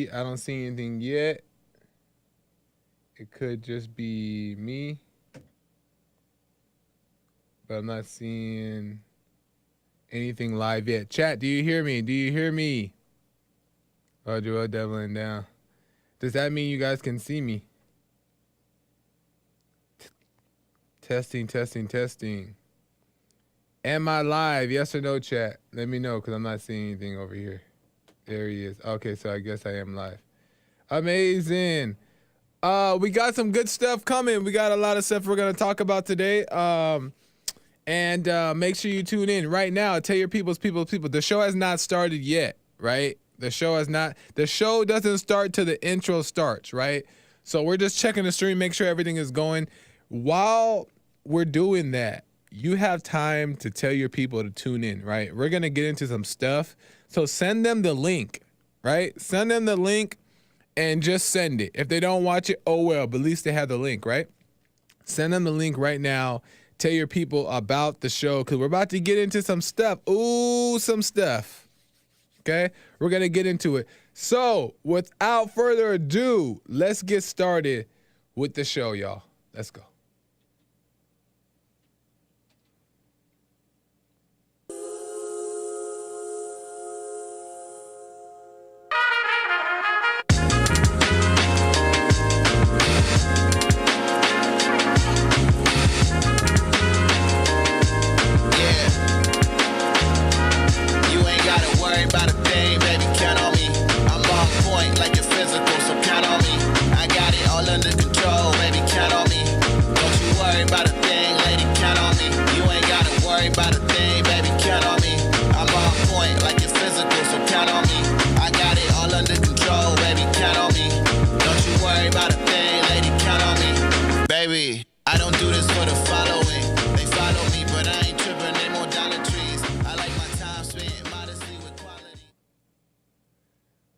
I don't see anything yet. It could just be me, but I'm not seeing anything live yet. Chat, do you hear me? Do you hear me? Oh, Joel Devlin down. Does that mean you guys can see me? Testing, testing, testing. Am I live? Yes or no, chat? Let me know because I'm not seeing anything over here. There he is. Okay, so I guess I am live. Amazing. We got some good stuff coming. We got a lot of stuff we're going to talk about today. And make sure you tune in right now. Tell your people. The show has not started yet, right? The show doesn't start till the intro starts, right? So we're just checking the stream, make sure everything is going. While we're doing that, you have time to tell your people to tune in, right? We're going to get into some stuff. So send them the link, right? Send them the link and just send it. If they don't watch it, oh well, but at least they have the link, right? Send them the link right now. Tell your people about the show because we're about to get into some stuff. Ooh, some stuff. Okay? We're going to get into it. So without further ado, let's get started with the show, y'all. Let's go.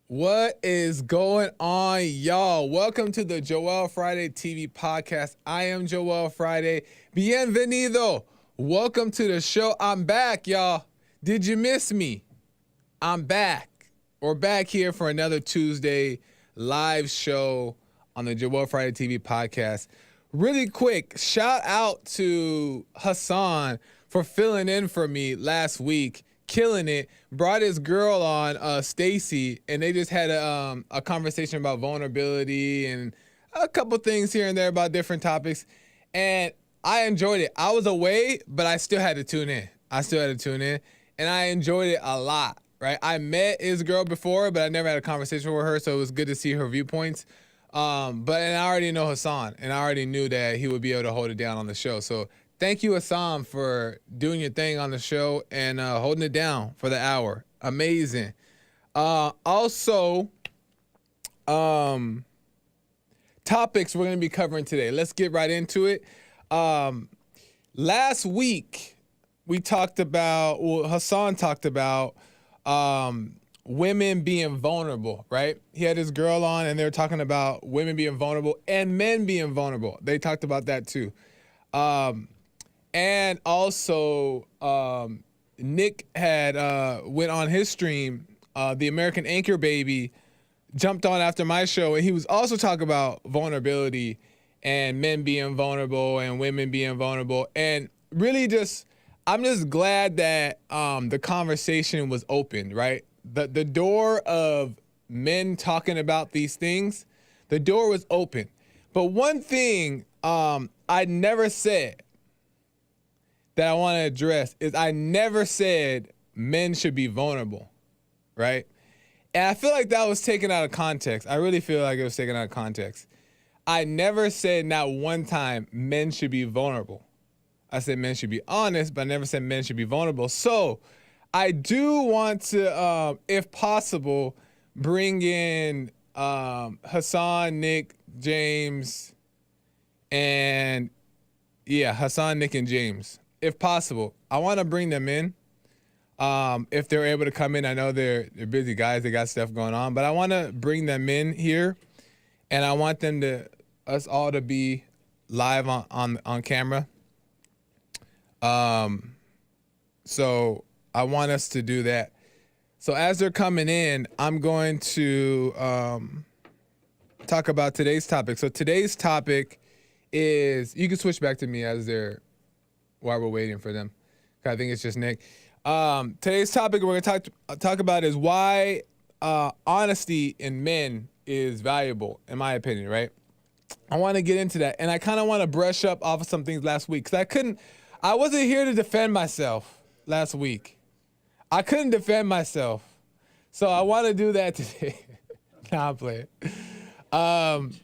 What is going on, y'all? Welcome to the Joel Friday TV podcast. I am Joel Friday. Bienvenido. Welcome to the show. I'm back, y'all. Did you miss me? I'm back. We're back here for another Tuesday live show on the Joel Friday TV podcast. Really quick, shout out to Hassan for filling in for me last week. Killing it. Brought his girl on, Stacy, and they just had a conversation about vulnerability and a couple things here and there about different topics. And I enjoyed it. I was away, but I still had to tune in. And I enjoyed it a lot, right? I met his girl before, but I never had a conversation with her, so it was good to see her viewpoints. And I already know Hassan, and I already knew that he would be able to hold it down on the show. So thank you, Hassan, for doing your thing on the show and holding it down for the hour. Amazing. Also, topics we're going to be covering today. Let's get right into it. Last week, Hassan talked about women being vulnerable, right? He had his girl on, and they were talking about women being vulnerable and men being vulnerable. They talked about that too. And also, Nick had went on his stream. The American Anchor Baby jumped on after my show, and he was also talking about vulnerability and men being vulnerable and women being vulnerable. And really I'm just glad that the conversation was opened, right? The door of men talking about these things, the door was open. But one thing I never said that I want to address is I never said men should be vulnerable, right? And I feel like that was taken out of context. I really feel like it was taken out of context. I never said not one time men should be vulnerable. I said men should be honest, but I never said men should be vulnerable. So I do want to, if possible, bring in Hassan, Nick, James, and Hassan, Nick, and James. If possible, I want to bring them in. If they're able to come in, I know they're busy guys. They got stuff going on, but I want to bring them in here, and I want us all to be live on camera. So I want us to do that. So as they're coming in, I'm going to talk about today's topic. So today's topic is, you can switch back to me while we're waiting for them. I think it's just Nick. Today's topic we're going to talk about is why honesty in men is valuable, in my opinion, right? I want to get into that, and I kind of want to brush up off of some things last week because I wasn't here to defend myself last week. I couldn't defend myself, so I want to do that today. Nah, I'm playing.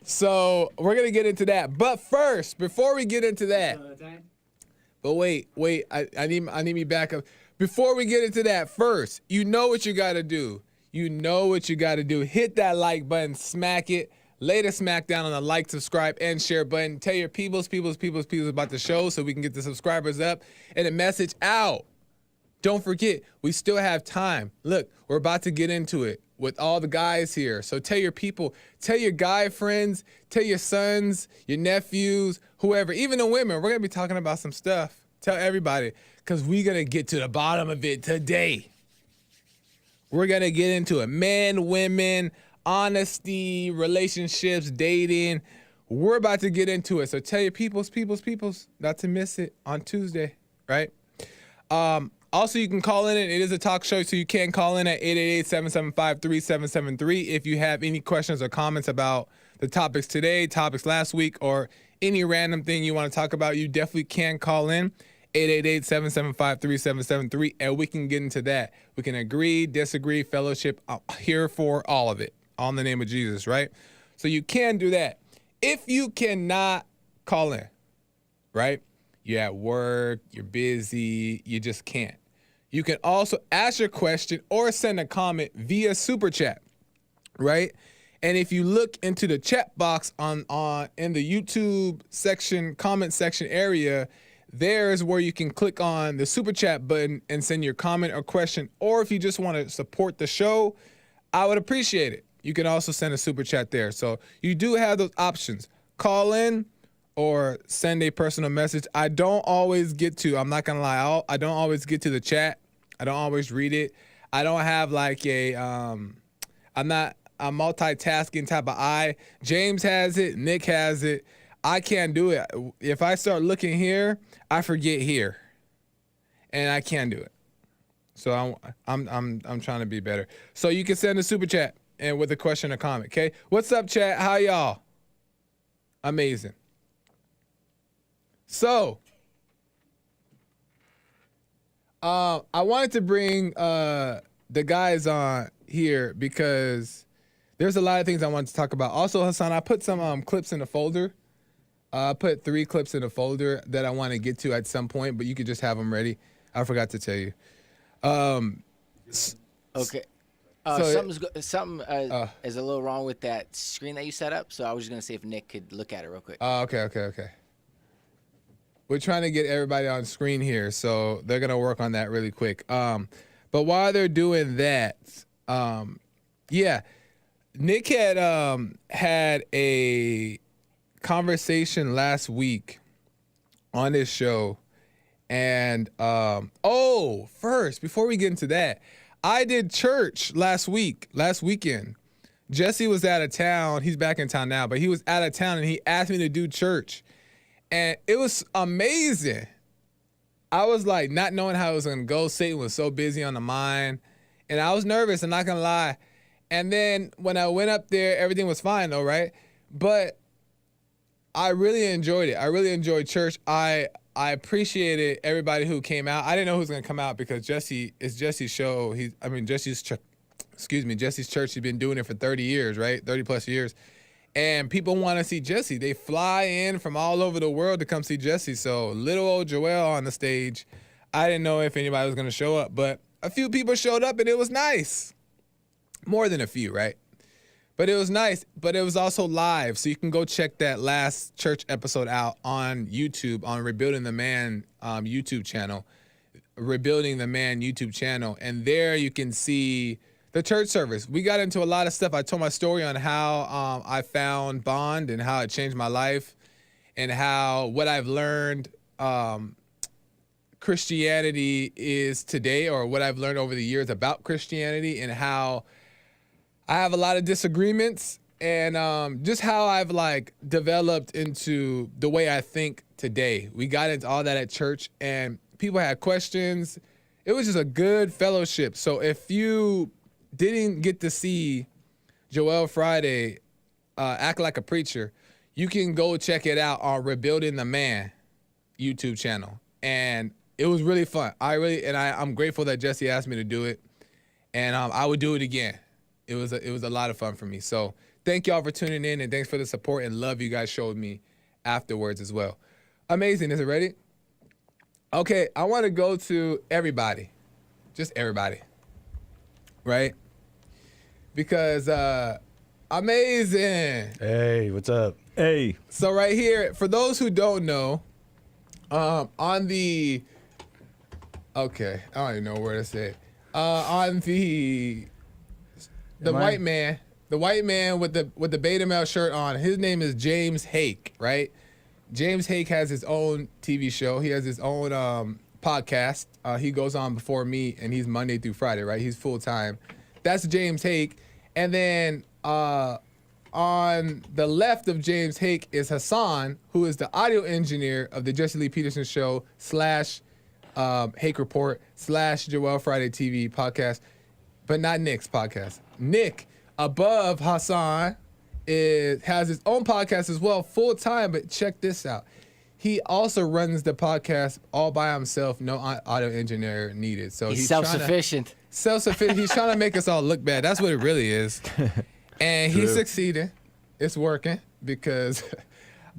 So we're gonna get into that, but first, before we get into that, but wait, I need me back up. Before we get into that, first, you know what you gotta do. You know what you gotta do. Hit that like button, smack it. Lay the smack down on the like, subscribe, and share button. Tell your peoples about the show so we can get the subscribers up and the message out. Don't forget, we still have time. Look, we're about to get into it with all the guys here. So tell your people, tell your guy friends, tell your sons, your nephews, whoever, even the women. We're going to be talking about some stuff. Tell everybody, because we're going to get to the bottom of it today. We're going to get into it. Men, women, honesty, relationships, dating. We're about to get into it. So tell your peoples, not to miss it on Tuesday, right? Also, you can call in. It is a talk show, so you can call in at 888-775-3773 if you have any questions or comments about the topics today, topics last week, or any random thing you want to talk about. You definitely can call in, 888-775-3773, and we can get into that. We can agree, disagree, fellowship. I'm here for all of it, all in the name of Jesus, right? So you can do that. If you cannot call in, right? You're at work, you're busy, you just can't. You can also ask your question or send a comment via super chat, right? And if you look into the chat box on in the YouTube section, comment section area, there's where you can click on the super chat button and send your comment or question. Or if you just want to support the show, I would appreciate it. You can also send a super chat there. So you do have those options. Call in or send a personal message. I don't always get to, I'm not gonna lie, I don't always get to the chat. I don't always read it. I don't have like I'm not a multitasking type of eye. James has it, Nick has it. I can't do it. If I start looking here, I forget here. And I can't do it. So I'm trying to be better. So you can send a super chat and with a question or comment, okay? What's up, chat? How y'all? Amazing. So, I wanted to bring the guys on here because there's a lot of things I wanted to talk about. Also, Hassan, I put some clips in the folder. I put 3 clips in the folder that I want to get to at some point, but you could just have them ready. I forgot to tell you. Okay. Something is a little wrong with that screen that you set up, so I was just going to see if Nick could look at it real quick. Okay. We're trying to get everybody on screen here, so they're going to work on that really quick. But while they're doing that, Nick had a conversation last week on his show. And, first, before we get into that, I did church last weekend. Jesse was out of town. He's back in town now, but he was out of town, and he asked me to do church. And it was amazing. I was like, not knowing how it was going to go. Satan was so busy on the mind. And I was nervous, I'm not going to lie. And then when I went up there, everything was fine though, right? But I really enjoyed it. I really enjoyed church. I appreciated everybody who came out. I didn't know who was going to come out because it's Jesse's show. Jesse's church. He's been doing it for 30 years, right? 30 plus years. And people want to see Jesse. They fly in from all over the world to come see Jesse. So little old Joel on the stage. I didn't know if anybody was going to show up, but a few people showed up and it was nice. More than a few, right? But it was nice. But it was also live. So you can go check that last church episode out on YouTube, on Rebuilding the Man YouTube channel. Rebuilding the Man YouTube channel. And there you can see the church service. We got into a lot of stuff. I told my story on how I found Bond and how it changed my life and how what I've learned Christianity is today, or what I've learned over the years about Christianity, and how I have a lot of disagreements, and just how I've like developed into the way I think today. We got into all that at church, and people had questions. It was just a good fellowship. So if you didn't get to see Joel Friday act like a preacher, you can go check it out on Rebuilding the Man YouTube channel. And it was really fun. I'm grateful that Jesse asked me to do it, and I would do it again. It was a lot of fun for me. So thank y'all for tuning in, and thanks for the support and love you guys showed me afterwards as well. Amazing. Is it ready? Okay, I want to go to everybody, just everybody, right? Because amazing. Hey, what's up? Hey. So right here, for those who don't know, on the, okay, I don't even know where to say, on the white man with the beta male shirt on, his name is James Hake, right? James Hake has his own TV show. He has his own podcast. He goes on before me, and he's Monday through Friday, right? He's full time. That's James Hake. And then on the left of James Hake is Hassan, who is the audio engineer of the Jesse Lee Peterson Show / Hake Report / Joel Friday TV podcast, but not Nick's podcast. Nick, above Hassan, has his own podcast as well, full time. But check this out. He also runs the podcast all by himself, no audio engineer needed. So he's self-sufficient. He's trying to make us all look bad. That's what it really is. And he's succeeding. It's working because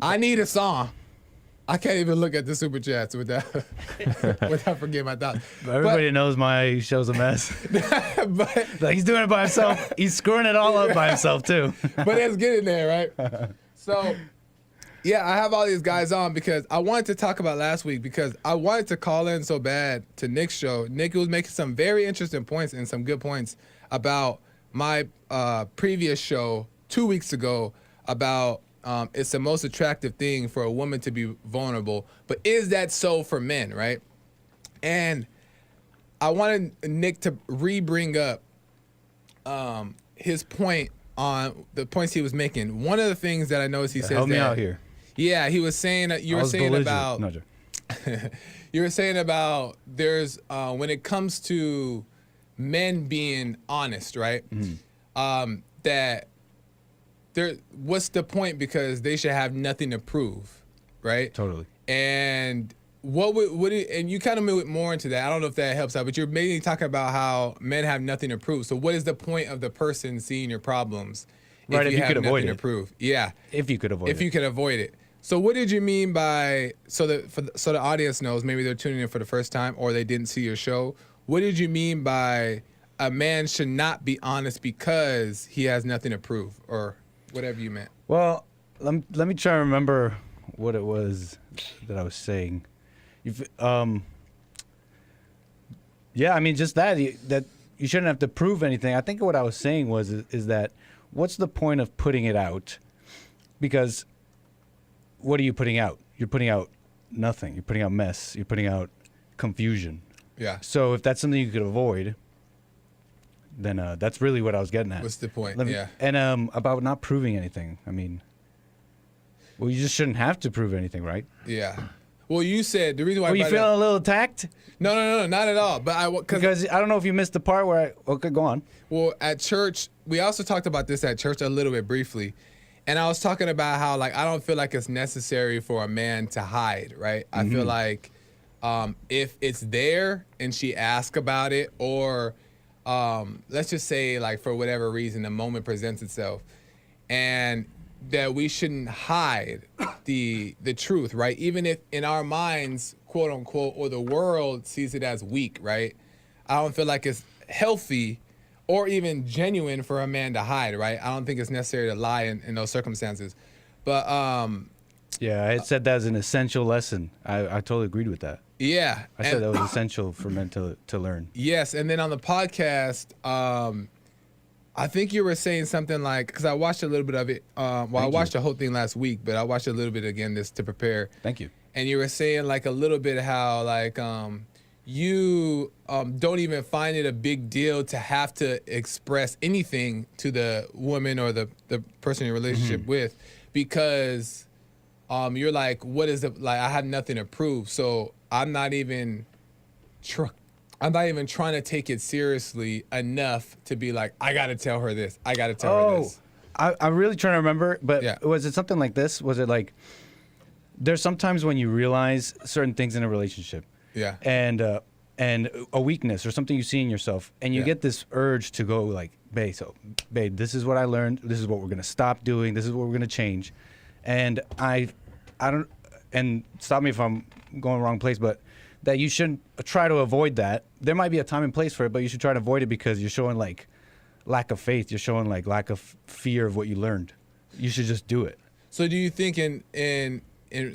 I need a song. I can't even look at the super chats without forgetting my thoughts. Everybody knows my show's a mess. But like, he's doing it by himself. He's screwing it all up by himself too. But it's getting there, right? So, yeah, I have all these guys on because I wanted to talk about last week, because I wanted to call in so bad to Nick's show. Nick was making some very interesting points and some good points about my previous show 2 weeks ago about it's the most attractive thing for a woman to be vulnerable. But is that so for men, right? And I wanted Nick to re-bring up his point on the points he was making. One of the things that I noticed he says help me out here. Yeah, he was saying that you were saying about you were saying about there's when it comes to men being honest, right? That there, what's the point, because they should have nothing to prove, right? Totally. And and you kind of went more into that. I don't know if that helps out, but you're mainly talking about how men have nothing to prove. So what is the point of the person seeing your problems if you have could avoid nothing it? To prove? Yeah. If you could avoid it. If you could avoid it. So what did you mean by, so the audience knows, maybe they're tuning in for the first time or they didn't see your show. What did you mean by a man should not be honest because he has nothing to prove, or whatever you meant? Well, let me try to remember what it was that I was saying. Yeah, I mean, just that you shouldn't have to prove anything. I think what I was saying is that what's the point of putting it out? Because what are you putting out? You're putting out nothing. You're putting out mess. You're putting out confusion. Yeah. So if that's something you could avoid, then that's really what I was getting at. What's the point? Yeah. And about not proving anything. I mean, well, you just shouldn't have to prove anything, right? Yeah. Well, you said the reason why. Were you feeling a little attacked? No, not at all. But because I don't know if you missed the part where okay, go on. Well, at church, we also talked about this at church a little bit briefly, and I was talking about how, like, I don't feel like it's necessary for a man to hide, right? I feel like if it's there and she asks about it, or let's just say, like, for whatever reason, the moment presents itself, and that we shouldn't hide the truth, right? Even if in our minds, quote unquote, or the world sees it as weak, right? I don't feel like it's healthy or even genuine for a man to hide, right? I don't think it's necessary to lie in those circumstances. But yeah, I had said that as an essential lesson. I totally agreed with that. Yeah. I said that was essential for men to learn. Yes, and then on the podcast, I think you were saying something like, because I watched a little bit of it. I watched the whole thing last week, but I watched a little bit again just to prepare. Thank you. and you were saying like a little bit how like you don't even find it a big deal to have to express anything to the woman or the person you're in a relationship with, because you're like, what is it, like I have nothing to prove, so I'm not even trying to take it seriously enough to be like, I gotta tell her this, I gotta tell her this. I'm really trying to remember, but was it something like this? Was it like, there's sometimes when you realize certain things in a relationship, and a weakness or something you see in yourself, and you get this urge to go like, babe, this is what I learned. This is what we're gonna stop doing. This is what we're gonna change. And I don't, and stop me if I'm going wrong place, but that you shouldn't try to avoid that. There might be a time and place for it, but you should try to avoid it because you're showing like lack of faith. You're showing like lack of fear of what you learned. You should just do it. So do you think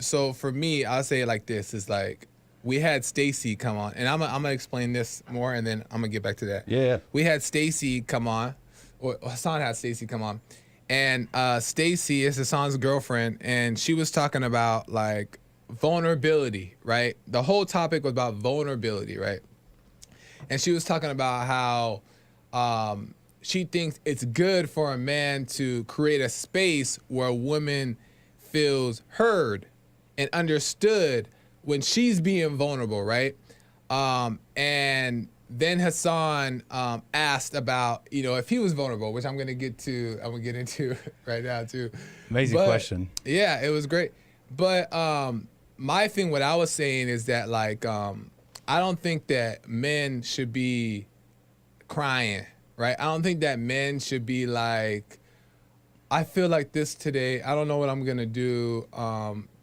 so for me, I'll say it like this, is like, we had Stacy come on, and I'm gonna explain this more, and then I'm gonna get back to that. Yeah. We had Stacy come on, or Hassan had Stacy come on, and Stacy is Hassan's girlfriend, and she was talking about like vulnerability, right? The whole topic was about vulnerability, right? And she was talking about how she thinks it's good for a man to create a space where a woman feels heard and understood when she's being vulnerable, right? And then Hassan asked about, if he was vulnerable, which I'm gonna get into right now too. Amazing question. Yeah, it was great. But my thing, what I was saying is that like, I don't think that men should be crying, right? I don't think that men should be like, I feel like this today, I don't know what I'm gonna do,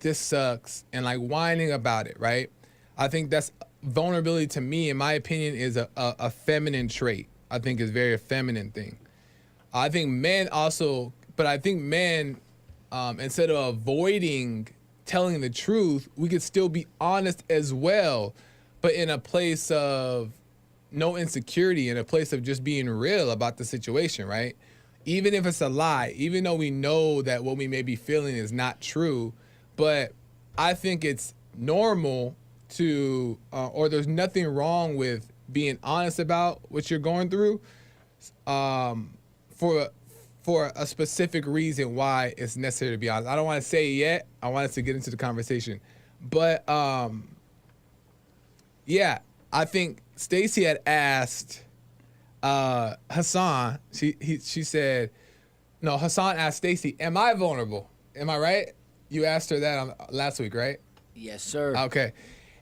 this sucks, and like whining about it, right? I think that's vulnerability, to me, in my opinion, is a feminine trait. I think it's a very feminine thing. I think men also, but I think men, instead of avoiding telling the truth, we could still be honest as well, but in a place of no insecurity, in a place of just being real about the situation, right? Even if it's a lie, even though we know that what we may be feeling is not true, but I think it's normal to, or there's nothing wrong with being honest about what you're going through, for a specific reason why it's necessary to be honest. I don't want to say it yet. I want us to get into the conversation, but yeah, I think Stacy had asked Hassan. She said, no, Hassan asked Stacy, "Am I vulnerable? Am I right?" You asked her that last week, right? Yes, sir. Okay.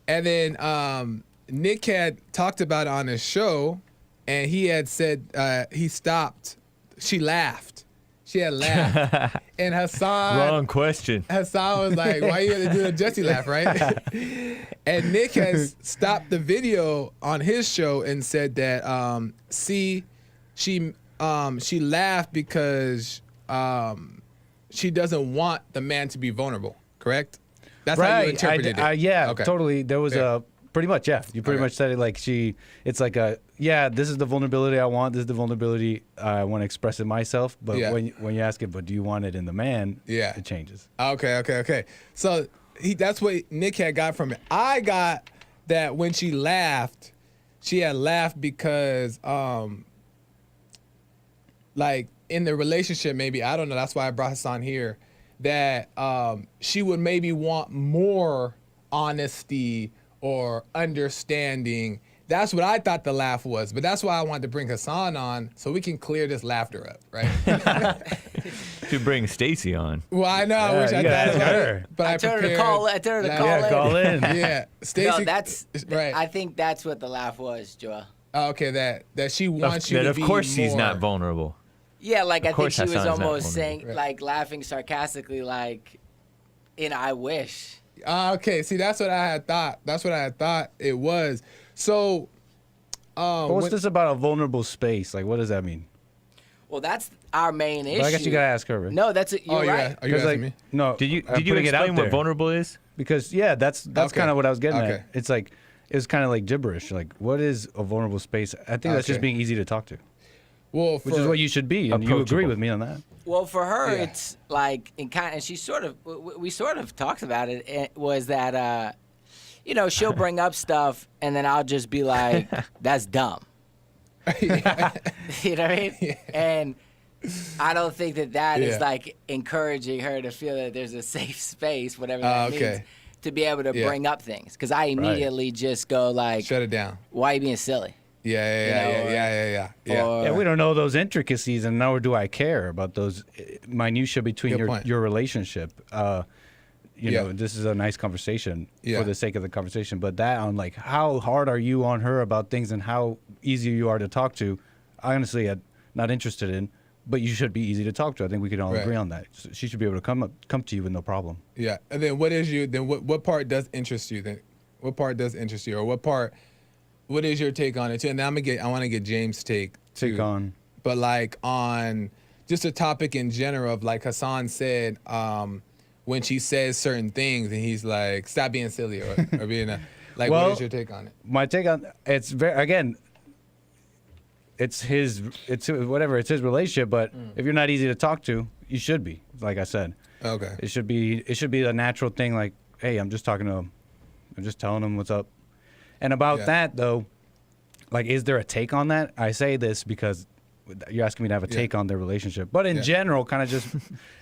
And then Nick had talked about it on his show, and he had said he stopped. She laughed. She had laughed. And Hassan... Wrong question. Hassan was like, why you had to do a Jesse laugh, right? And Nick has stopped the video on his show and said that, she laughed because she doesn't want the man to be vulnerable, correct? That's how you interpreted it. Yeah, okay. Totally. There was pretty much, yeah. You pretty much said it like it's like this is the vulnerability I want. This is the vulnerability I want to express in myself. But when you ask it, but do you want it in the man? Yeah. It changes. Okay. So that's what Nick had got from it. I got that when she laughed, she had laughed because, like in the relationship, maybe, I don't know. That's why I brought Hassan here. That she would maybe want more honesty or understanding. That's what I thought the laugh was, but that's why I wanted to bring Hassan on so we can clear this laughter up, right? To bring Stacy on. Well, I know. I wish I thought about her, but I told her to call in. Yeah, Stacy. No, that's right. I think that's what the laugh was, Joel. Okay, that she wants you to be of course more. She's not vulnerable. Yeah, like I think she was Hassan's almost saying, right. like laughing sarcastically, like, in I wish. Okay, see, that's what I had thought. That's what I had thought it was. So, what's this about a vulnerable space? Like, what does that mean? Well, that's our main issue. But I guess you gotta ask her. Right? No, that's it. You're right. Are you asking me? No. Did you explain what vulnerable is? Because that's Okay. kind of what I was getting Okay. at. It's like it's kind of like gibberish. Like, what is a vulnerable space? I think that's just being easy to talk to. Well, which is what you should be, and you agree approachable. with me on that. Well, for her, Yeah. it's like, and she sort of, we sort of talked about it. It was that, you know, she'll bring up stuff, and then I'll just be like, "That's dumb." You know what I mean? Yeah. And I don't think that is Yeah. like encouraging her to feel that there's a safe space, whatever that okay. means, to be able to Yeah. bring up things. Because I immediately just go like, Shut it down. "Why are you being silly?" Yeah. Or- Yeah, we don't know those intricacies, and nor do I care about those minutia between Good point. your relationship. You Yeah. know, this is a nice conversation Yeah. for the sake of the conversation, but that on like how hard are you on her about things and how easy you are to talk to, I honestly am not interested in. But you should be easy to talk to. I think we can all Right. agree on that. So she should be able to come to you with no problem. Yeah. And then what part does interest you then? What part does interest you, or what is your take on it too? And then I want to get James' take too. On. But like on just a topic in general of like Hassan said, when she says certain things and he's like, stop being silly or being like, Well, what is your take on it? My take on it's very again. It's his relationship. But if you're not easy to talk to, you should be. Like I said, Okay. it should be a natural thing. Like, hey, I'm just talking to him. I'm just telling him what's up. And about Yeah. that though, like, is there a take on that? I say this because you're asking me to have a take on their relationship, but in Yeah. general, kind of just,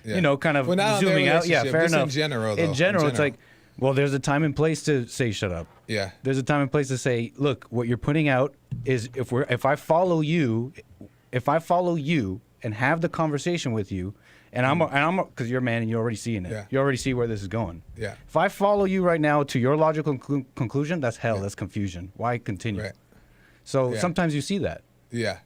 Yeah. you know, kind of Well, not on their zooming out. Yeah, relationship, fair just enough. in general, though. In In general, it's general. like, well, there's a time and place to say shut up. Yeah. There's a time and place to say, look, what you're putting out is if I follow you and have the conversation with you, and I'm because you're a man and you're already seeing it. Yeah. You already see where this is going. Yeah. If I follow you right now to your logical conclusion, that's hell. That's confusion. Why continue? Right. So Yeah. sometimes you see that Yeah.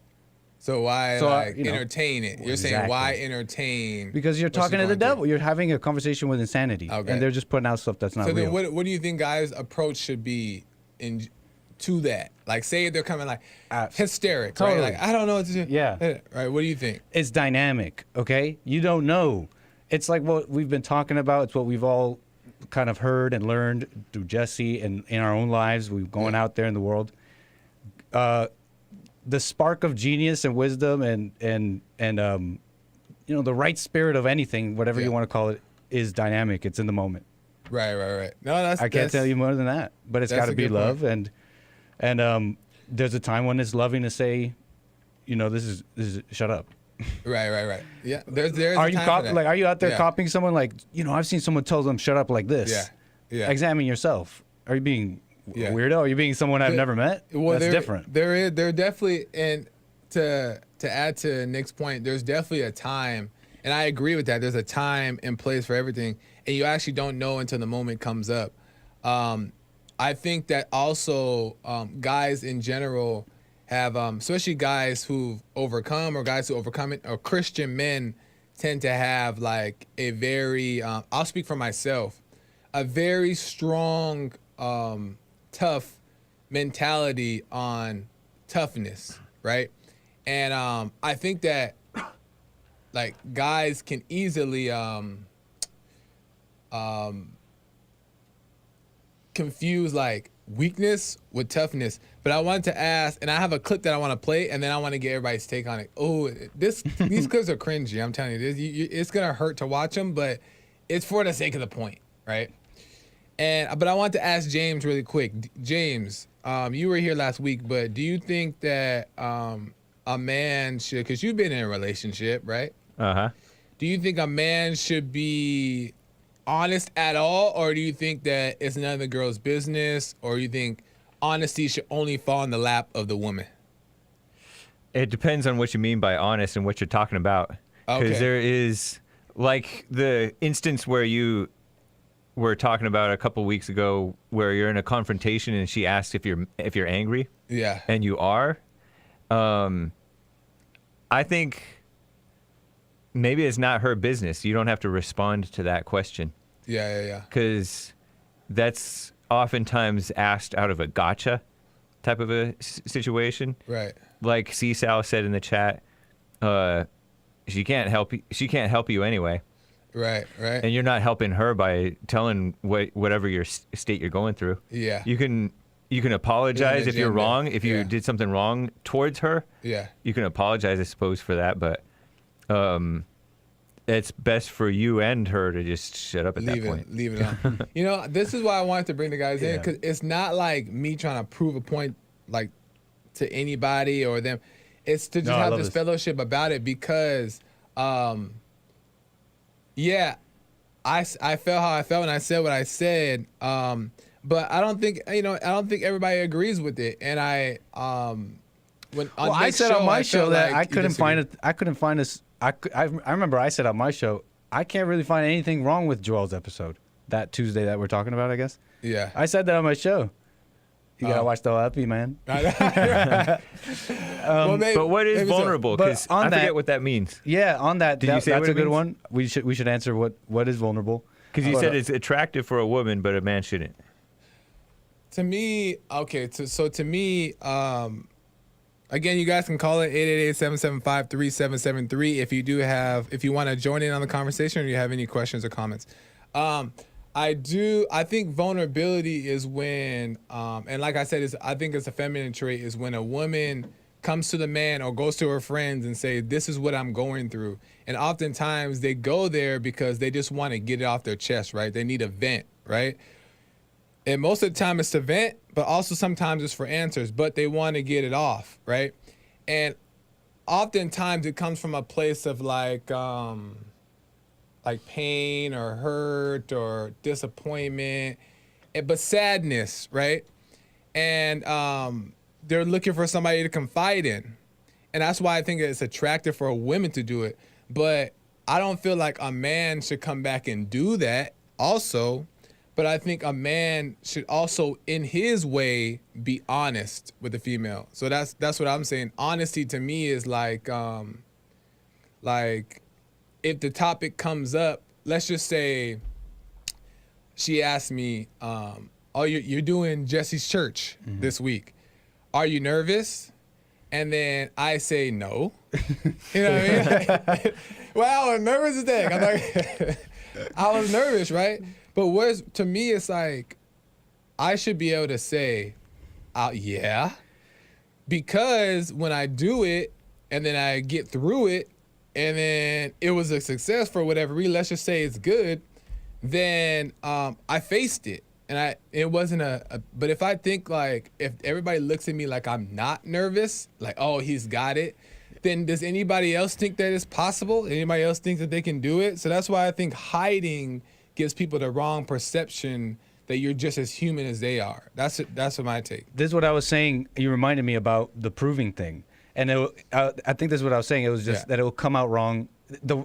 So why you know, entertain it? You're saying why exactly. entertain? because you're what she's talking to the going through? devil. You're having a conversation with insanity, Okay. and they're just putting out stuff that's not So real. then, what do you think guys' approach should be to that? Like, say they're coming like hysteric, totally. right? Like, I don't know what to do. Yeah. Right. What do you think? It's dynamic, okay? You don't know. It's like what we've been talking about. It's what we've all kind of heard and learned through Jesse and in our own lives. We've gone out there in the world. The spark of genius and wisdom and you know, the right spirit of anything, whatever you Yeah. want to call it, is dynamic. It's in the moment. Right. No, I can't tell you more than that. But it's that's got to a be good love, point. and there's a time when it's loving to say, you know, this is shut up. Right. Yeah. There's Are a you time for that. like are you out there Yeah. copying someone? Like, you know, I've seen someone tell them shut up like this. Yeah. Examine yourself. Are you being Yeah. a weirdo? Are you being someone I've never met? Well, That's different. There definitely, and to add to Nick's point, there's definitely a time, and I agree with that. There's a time and place for everything, and you actually don't know until the moment comes up. I think that also guys in general have, especially guys who've overcome or guys who overcome it, or Christian men tend to have like a very, I'll speak for myself, a very strong, tough mentality on toughness, right? And I think that like guys can easily confuse like weakness with toughness. But I wanted to ask, and I have a clip that I want to play, and then I want to get everybody's take on it. Oh, these clips are cringy. I'm telling you, it's gonna hurt to watch them, but it's for the sake of the point, right? But I want to ask James really quick. James, you were here last week, but do you think that a man should, because you've been in a relationship, right? Do you think a man should be honest at all, or do you think that it's none of the girl's business, or you think honesty should only fall in the lap of the woman? It depends on what you mean by honest and what you're talking about. Because Okay. there is, like the instance where you were talking about a couple weeks ago, where you're in a confrontation and she asked if you're angry, Yeah. and you are. I think maybe it's not her business. You don't have to respond to that question, Yeah. because that's oftentimes asked out of a gotcha type of a situation. Right. Like C-Sal said in the chat, she can't help you anyway, Right. Right. and you're not helping her by telling whatever your state you're going through. Yeah. You can You can apologize if you're gym there. wrong. If you Yeah. did something wrong towards her, Yeah. you can apologize, I suppose, for that. But it's best for you and her to just shut up at that point. Leave it on. You know, this is why I wanted to bring the guys in, Yeah. because it's not like me trying to prove a point like to anybody or them. It's to just No, I have love this this. fellowship about it because, yeah, I felt how I felt and I said what I said. But I don't think everybody agrees with it. And I I said on my show that I couldn't find it. I remember I said on my show, I can't really find anything wrong with Joel's episode. That Tuesday that we're talking about, I guess. Yeah. I said that on my show. You gotta Oh. watch the whole epi, man. Well, maybe- But what is maybe so. vulnerable? But Because on I forget that- what that means. Yeah, on that, Did you say that's what a it good means? one. We should answer what is vulnerable. Because you But, said it's attractive for a woman, but a man shouldn't. To me, okay, so to me, again, you guys can call it 888-775-3773 if you want to join in on the conversation or you have any questions or comments. I think vulnerability is when, and like I said, I think it's a feminine trait, is when a woman comes to the man or goes to her friends and say, this is what I'm going through. And oftentimes they go there because they just want to get it off their chest, right? They need a vent, right? And most of the time it's to vent, but also sometimes it's for answers, but they want to get it off, right? And oftentimes it comes from a place of like pain or hurt or disappointment, but sadness, right? And they're looking for somebody to confide in. And that's why I think it's attractive for a woman to do it. But I don't feel like a man should come back and do that also. But I think a man should also, in his way, be honest with the female. So that's what I'm saying. Honesty to me is like if the topic comes up, let's just say she asked me, oh, you're doing Jesse's church this week. Are you nervous? And then I say no. You know what I mean? Like, well, I was nervous as heck. I'm like, I was nervous, right? But to me, it's like, I should be able to say, yeah. Because when I do it, and then I get through it, and then it was a success for whatever reason, let's just say it's good, then I faced it. And it wasn't but if I think like, if everybody looks at me like I'm not nervous, like, oh, he's got it, then does anybody else think that it's possible? Anybody else think that they can do it? So that's why I think hiding gives people the wrong perception that you're just as human as they are. That's what my take. This is what I was saying. You reminded me about the proving thing. And I think this is what I was saying. It was just that it will come out wrong.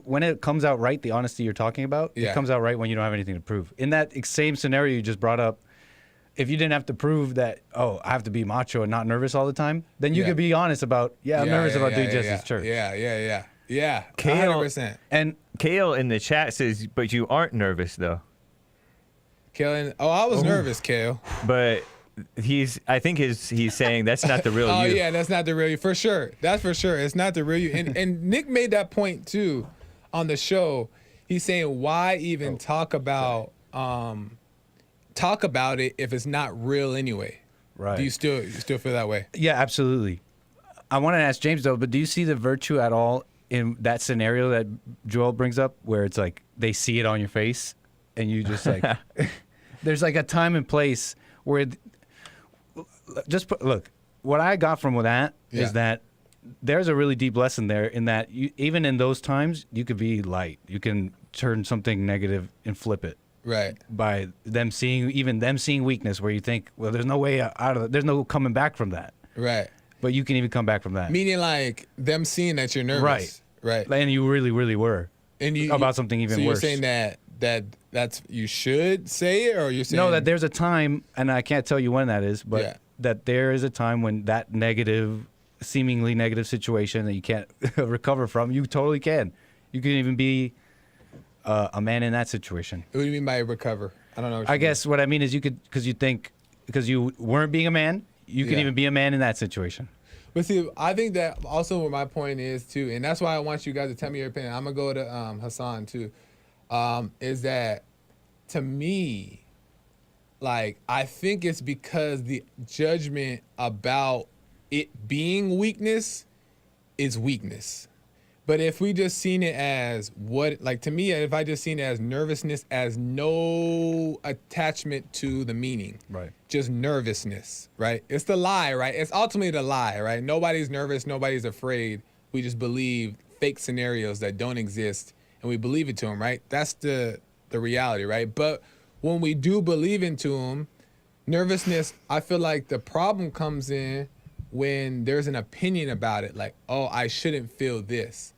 When it comes out right, the honesty you're talking about, it comes out right when you don't have anything to prove. In that same scenario you just brought up, if you didn't have to prove that, oh, I have to be macho and not nervous all the time, then you could be honest about, I'm nervous about doing Jesse's church. Yeah, Kale, 100%. And Kale in the chat says, but you aren't nervous, though. Kale, I was nervous, Kale. But I think he's saying that's not the real Oh, you. yeah, that's not the real you. For sure. That's for sure. It's not the real you. And Nick made that point, too, on the show. He's saying, why even talk about it if it's not real anyway? right. Do you still feel that way? Yeah, absolutely. I want to ask James, though, but do you see the virtue at all in that scenario that Joel brings up where it's like they see it on your face and you just like, there's like a time and place where look, what I got from that is that there's a really deep lesson there in that even in those times, you could be light. You can turn something negative and flip it. Right. By them seeing weakness where you think, well, there's no way out of it. There's no coming back from that. Right. But you can even come back from that. Meaning like them seeing that you're nervous. Right. And you really, really were. And about something even so worse. You're saying that's you should say it, or you're saying No, that there's a time, and I can't tell you when that is, but Yeah. that there is a time when that seemingly negative situation that you can't recover from, you totally can. You can even be a man in that situation. What do you mean by recover? I don't know. What I you guess what I mean is you could, because you weren't being a man, you can Yeah. even be a man in that situation. But see, I think that also where my point is too, and that's why I want you guys to tell me your opinion. I'm gonna go to Hassan too. Is that to me, like, I think it's because the judgment about it being weakness is weakness. But if we just seen it as to me, if I just seen it as nervousness, as no attachment to the meaning, Right. just nervousness, right? It's the lie, right? It's ultimately the lie, right? Nobody's nervous, nobody's afraid. We just believe fake scenarios that don't exist, and we believe it to them, right? That's the reality, right? But when we do believe into them, nervousness, I feel like the problem comes in when there's an opinion about it, like, oh, I shouldn't feel this.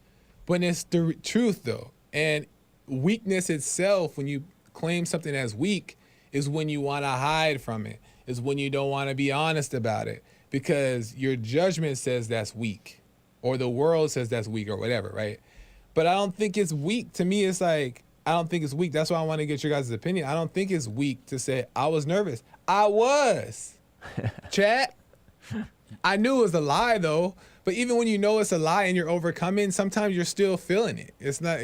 But it's the truth, though. And weakness itself, when you claim something as weak, is when you want to hide from it, is when you don't want to be honest about it, because your judgment says that's weak, or the world says that's weak, or whatever, right? But I don't think it's weak. To me, it's like, I don't think it's weak. That's why I want to get your guys' opinion. I don't think it's weak to say, I was nervous. I was. Chat. I knew it was a lie, though. But even when you know it's a lie and you're overcoming, sometimes you're still feeling it.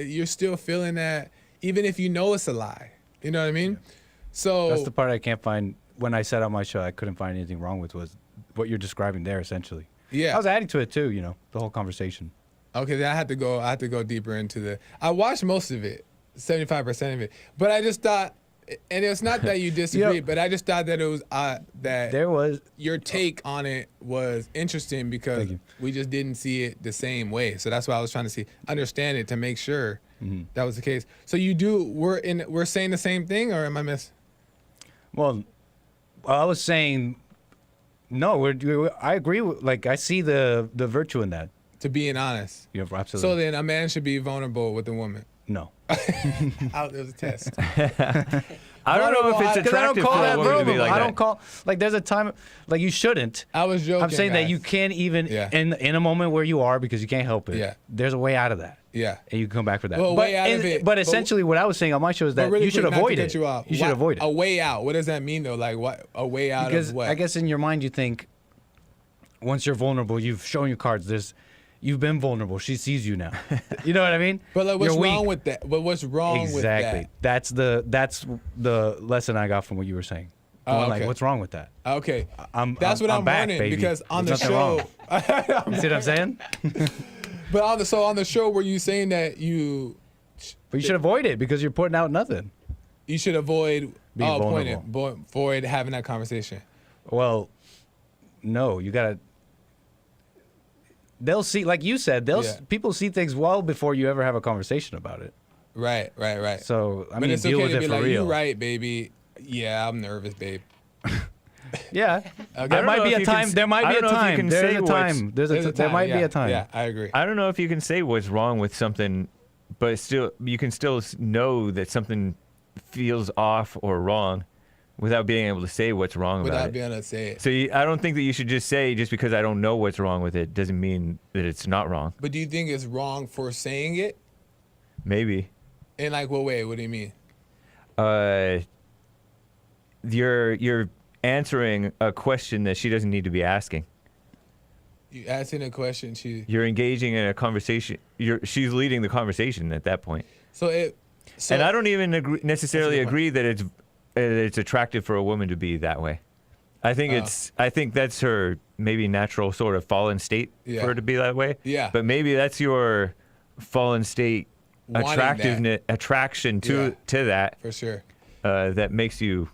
You're still feeling that, even if you know it's a lie. You know what I mean? Yeah. So that's the part I can't find. When I said on my show, I couldn't find anything wrong with was what you're describing there, essentially. Yeah. I was adding to it too, the whole conversation. Okay, then I had to go deeper into I watched most of it, 75% of it. But I just thought, and it's not that you disagree, but I just thought that it was that there was your take on it was interesting because we just didn't see it the same way. So that's why I was trying to understand it to make sure that was the case. So we're saying the same thing, or am I missing? Well, I was saying no. I agree with, I see the virtue in that. To being honest. Yeah, absolutely. So then a man should be vulnerable with a woman. No. It was a test. I don't know if it's attractive for a woman to be like that. I don't call, there's a time, you shouldn't. I was joking, I'm saying guys. that you can't even, in a moment where you are, because you can't help it, there's a way out of that. Yeah. And you can come back for that. Well, way out of it. But essentially what I was saying on my show is that really you should avoid it. You should avoid it. A way out. What does that mean, though? Like, what? A way out because of what? I guess in your mind you think, once you're vulnerable, you've shown your cards, you've been vulnerable. She sees you now. You know what I mean? But what's wrong with that? But what's wrong with that? Exactly. That's the lesson I got from what you were saying. Okay. What's wrong with that? Okay. That's what I'm back, learning, baby. because on There's the nothing show. wrong. You see what I'm saying? But on the show, were you saying that you? But you should avoid it because you're putting out nothing. You should avoid being vulnerable. Avoid having that conversation. Well, no, you gotta. They'll see, like you said, people see things well before you ever have a conversation about it. Right. So but it's deal okay with to it be for like, real. you right, baby. Yeah, I'm nervous, babe. Yeah, Okay. there might be a time. There might be a time. There's a time. There might be a time. Yeah, I agree. I don't know if you can say what's wrong with something, but you can still know that something feels off or wrong without being able to say what's wrong about it. Without being able to say it. So I don't think that you should just say, just because I don't know what's wrong with it doesn't mean that it's not wrong. But do you think it's wrong for saying it? Maybe. In like what way? What do you mean? You're answering a question that she doesn't need to be asking. You asking a question, you're engaging in a conversation. She's leading the conversation at that point. And I don't even necessarily agree that it's attractive for a woman to be that way. I think that's her maybe natural sort of fallen state for her to be that way. Yeah. But maybe that's your fallen state attraction to that. For sure. That makes you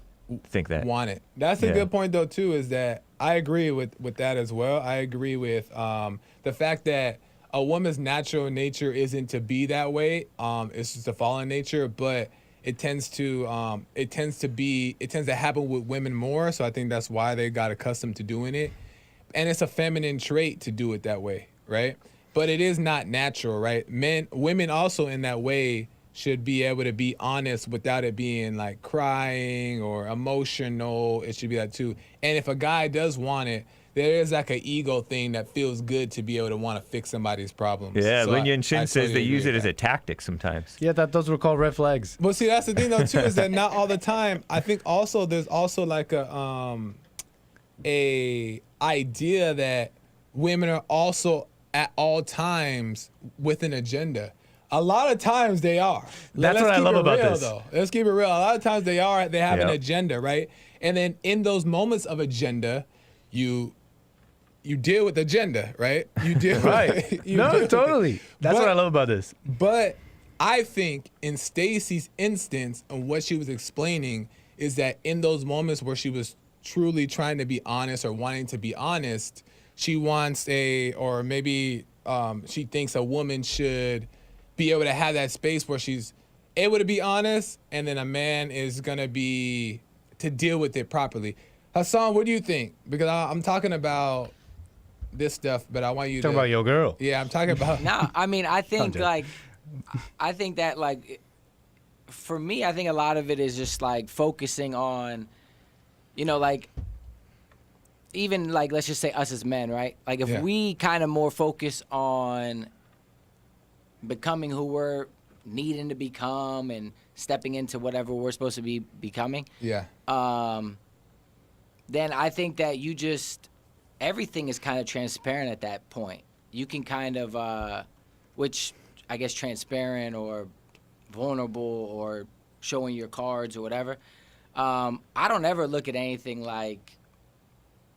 think that. Want it. That's a good point, though, too, is that I agree with that as well. I agree with the fact that a woman's natural nature isn't to be that way. It's just a fallen nature, but it tends to happen with women more. So I think that's why they got accustomed to doing it. And it's a feminine trait to do it that way, right? But it is not natural, right? Women also in that way should be able to be honest without it being like crying or emotional. It should be that too. And if a guy does want it, there is like an ego thing that feels good to be able to want to fix somebody's problems. Yeah, so Lin Yun Chin says they use it as that. a tactic sometimes. Yeah, those were called red flags. But see, that's the thing though too, is that not all the time. I think also there's also like a idea that women are also at all times with an agenda. A lot of times they are. That's what I love about this. Though. Let's keep it real. A lot of times they are. They have an Yep. agenda, right? And then in those moments of agenda, you deal with the agenda, right? You deal Right. you deal No, with totally. it. That's But- what I love about this. But I think in Stacey's instance and what she was explaining is that in those moments where she was truly trying to be honest or wanting to be honest, she wants or maybe she thinks a woman should be able to have that space where she's able to be honest, and then a man is gonna be to deal with it properly. Hassan, what do you think? Because I'm talking about this stuff, but I want you Talk to about your girl. Yeah, I'm talking about. No, I mean, I think joking. like, I think that like, for me, I think a lot of it is just like focusing on, you know, like, even like, let's just say us as men, right? Like if Yeah. we kind of more focus on becoming who we're needing to become and stepping into whatever we're supposed to be becoming, Yeah. then I think that everything is kind of transparent at that point. You can kind of, which I guess transparent or vulnerable or showing your cards or whatever. I don't ever look at anything like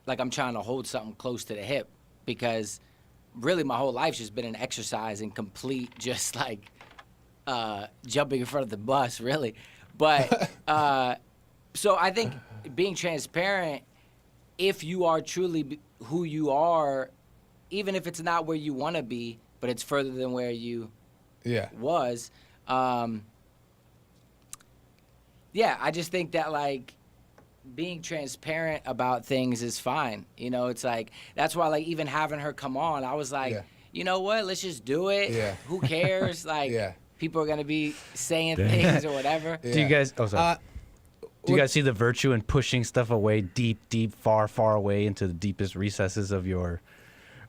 I'm trying to hold something close to the hip, because really my whole life's just been an exercise in complete just like jumping in front of the bus, really. But so I think being transparent, if you are truly who you are, even if it's not where you want to be, but it's further than where you Yeah. was, yeah, I just think that like being transparent about things is fine. You know, it's like, that's why like even having her come on, I was like, Yeah. you know what, let's just do it. Yeah. Who cares? Like, Yeah. people are going to be saying things or whatever. Yeah. Do you guys? Oh, sorry. Do you what- guys see the virtue in pushing stuff away, deep, far, far away into the deepest recesses of your?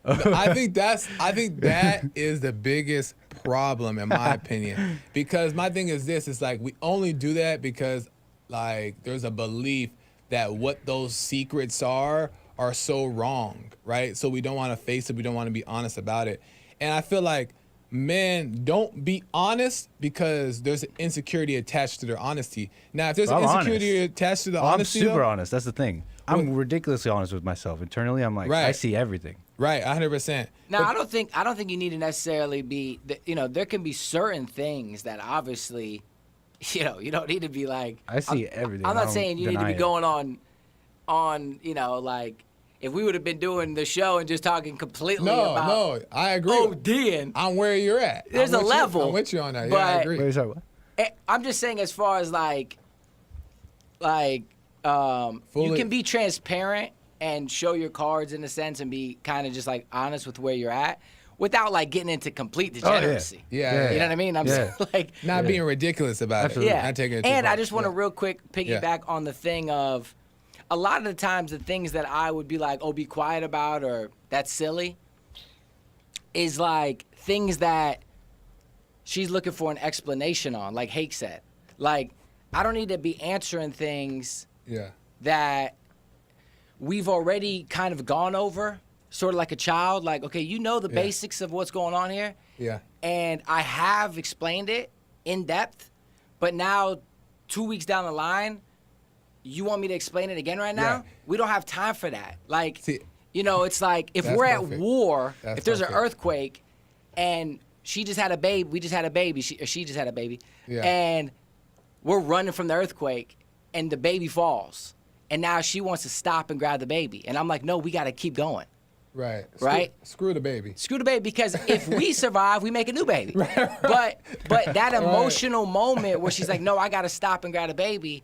I think that is the biggest problem in my opinion, because my thing is this: it's like we only do that because like there's a belief that what those secrets are so wrong, right? So we don't want to face it. We don't want to be honest about it. And I feel like men don't be honest because there's an insecurity attached to their honesty. Now, if there's an I'm insecurity honest. attached to the I'm honesty, super though, honest. That's the thing. I'm ridiculously honest with myself. Internally, I'm like, I Right. see everything. right, 100%. Now, I don't think you need to necessarily be, you know, there can be certain things that obviously, you know, you don't need to be like. I see everything. I'm I not don't saying you need to deny be it. going on, you know, like if we would have been doing the show and just talking completely about No, I agree. ODing. I'm where you're at. There's I'm a with you. level, I'm with you on that. Yeah, but- I agree. Wait, sorry, what? I'm just saying, as far as like you Fully- can be transparent and show your cards in a sense and be kind of just like honest with where you're at without like getting into complete Oh, yeah. degeneracy. Yeah. You know what I mean? I'm Yeah. saying, like, Not being ridiculous about Absolutely. it. yeah. Not taking it too And far. I just want to Yeah. real quick piggyback on the thing of a lot of the times the things that I would be like, oh, be quiet about, or that's silly, is like things that she's looking for an explanation on, like Hake said. Like, I don't need to be answering things Yeah. that we've already kind of gone over, sort of like a child. Like, okay, you know the Yeah. basics of what's going on here, Yeah. and I have explained it in depth, but now 2 weeks down the line, you want me to explain it again right now? Yeah. We don't have time for that. Like, See, you know, it's like if that's we're perfect. at war, That's if there's perfect. an earthquake, and she just had a baby, we just had a baby, she just had a baby, Yeah. and we're running from the earthquake, and the baby falls, and now she wants to stop and grab the baby, and I'm like, no, we got to keep going. Right. Right? Screw the baby. Screw the baby, because if we survive, we make a new baby. But that emotional moment where she's like, no, I got to stop and grab the baby,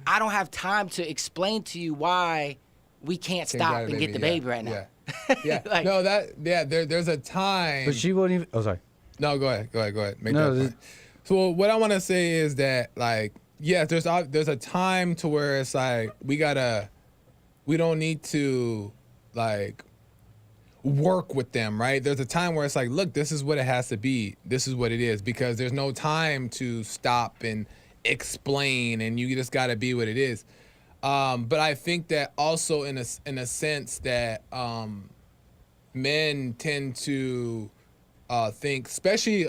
I don't have time to explain to you why we can't Can't stop grab the and get the baby, baby right now. Yeah. Yeah. Like- no, there's a time. But she won't even. Oh, sorry. No, go ahead. Make No, that point. So what I want to say is that, like, yeah, there's a time to where it's like we don't need to like work with them, right? There's a time where it's like, look, this is what it has to be. This is what it is, because there's no time to stop and explain, and you just got to be what it is. But I think that also in a sense that men tend to think, especially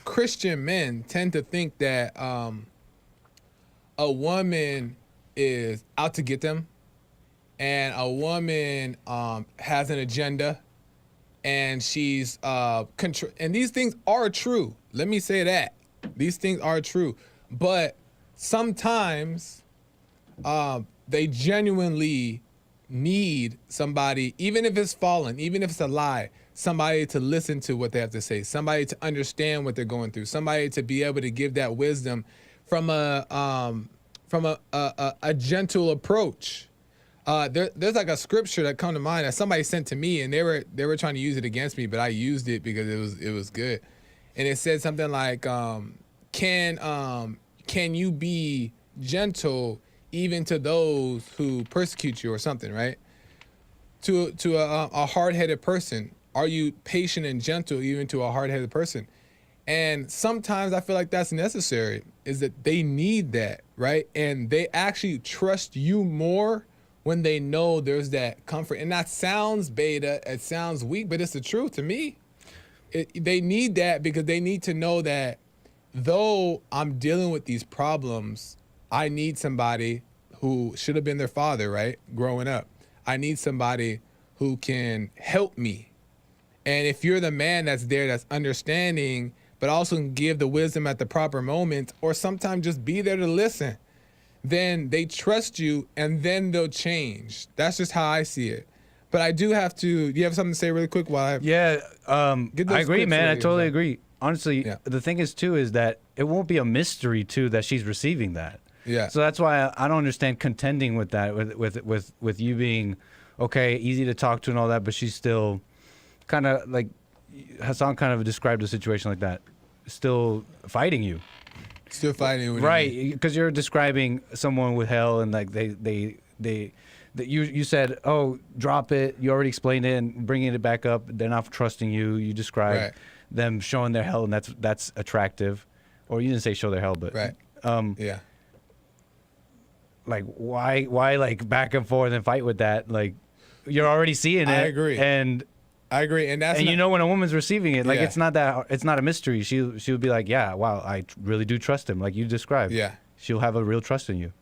Christian men, tend to think that a woman is out to get them, and a woman has an agenda, and she's and these things are true. Let me say that these things are true, but sometimes they genuinely need somebody, even if it's fallen, even if it's a lie, somebody to listen to what they have to say, somebody to understand what they're going through, somebody to be able to give that wisdom from a gentle approach. There's like a scripture that come to mind that somebody sent to me, and they were trying to use it against me, but I used it because it was good, and it said something like, can you be gentle even to those who persecute you, or something, right? To a hard-headed person, are you patient and gentle even to a hard-headed person? And sometimes I feel like that's necessary, is that they need that, right? And they actually trust you more when they know there's that comfort. And that sounds beta, it sounds weak, but it's the truth to me. They need that because they need to know that though I'm dealing with these problems, I need somebody who should have been their father, right? Growing up. I need somebody who can help me. And if you're the man that's there, that's understanding, but also can give the wisdom at the proper moment, or sometimes just be there to listen, then they trust you, and then they'll change. That's just how I see it. But I do have to, do you have something to say really quick while I agree, man. I totally agree. Honestly, Yeah. the thing is, too, is that it won't be a mystery, too, that she's receiving that. Yeah. So that's why I don't understand contending with that, with you being, okay, easy to talk to and all that, but she's still kind of like, Hassan kind of described a situation like that, still fighting you. Still fighting with Right, because you're describing someone with hell, and like you said, oh, drop it. You already explained it, and bringing it back up. They're not trusting you. You described them showing their hell, and that's attractive. Or you didn't say show their hell, but yeah. Like why like back and forth and fight with that? Like you're already seeing it. I agree. And I agree, and that's you know when a woman's receiving it, like Yeah. it's not a mystery. She would be like, yeah, wow, I really do trust him, like you described. Yeah. She'll have a real trust in you.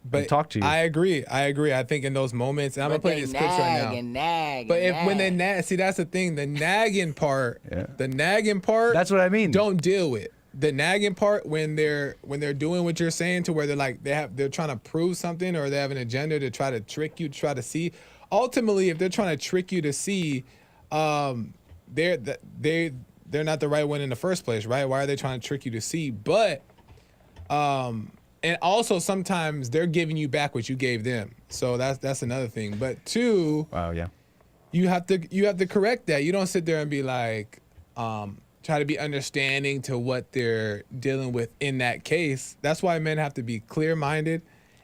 But talk to you. I agree. I think in those moments, and I'm gonna play this clips right now. And nag, But and when they nag. nag, see, that's the thing. The nagging part, Yeah. That's what I mean. Don't deal with the nagging part when they're doing what you're saying, to where they're like they're trying to prove something, or they have an agenda to try to trick you, to try to see. Ultimately, if they're trying to trick you to see, they're not the right one in the first place, right? Why are they trying to trick you to see? But and also sometimes they're giving you back what you gave them. So that's another thing. But two, Wow, yeah. you have to correct that. You don't sit there and be like, try to be understanding to what they're dealing with in that case. That's why men have to be clear-minded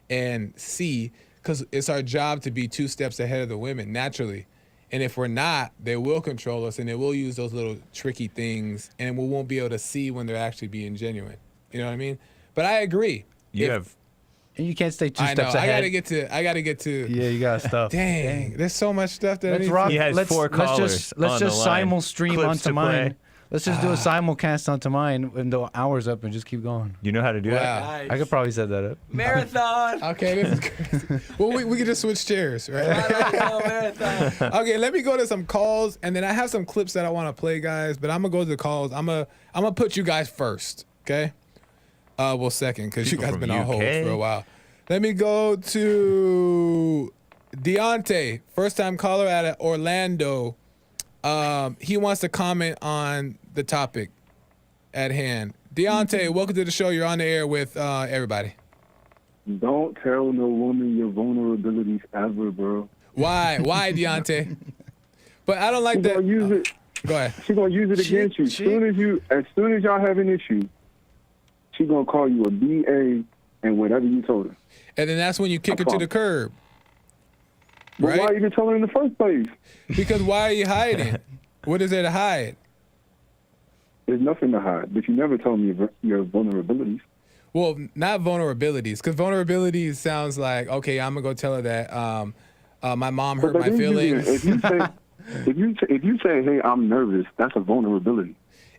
and see, because it's our job to be 2 steps ahead of the women naturally. And if we're not, they will control us, and they will use those little tricky things, and we won't be able to see when they're actually being genuine. You know what I mean? But I agree. And you can't stay 2 I know. steps ahead. I gotta get to. Yeah, you got stuff. Dang, there's so much stuff that I Let's need rock. He has let's, 4 let's callers just let's on just the line. simul stream Clips onto to mine. play. Let's just do a simulcast onto mine when the hour's up and just keep going. You know how to do that? Wow. I could probably set that up. Marathon. Okay, this is crazy. Well, we can just switch chairs, right? Marathon. Okay, let me go to some calls, and then I have some clips that I want to play, guys. But I'm gonna go to the calls. I'm gonna put you guys first, okay? Well, second, because you People guys from been on hold UK. for a while. Let me go to Deontay, first time caller out of Orlando. He wants to comment on the topic at hand. Deontay, welcome to the show. You're on the air with everybody. Don't tell no woman your vulnerabilities ever, bro. Why, Deontay? But I don't like She's that. gonna use it. Go ahead. She's gonna use it against you. As soon as y'all have an issue, she's gonna call you a BA and whatever you told her. And then that's when you kick her to the curb. But Right? why even tell her in the first place? Because why are you hiding? What is there to hide? There's nothing to hide. But you never told me your vulnerabilities. Well, not vulnerabilities, because vulnerabilities sounds like, okay, I'm gonna go tell her that my mom hurt But my then feelings. if you say, hey, I'm nervous, that's a vulnerability.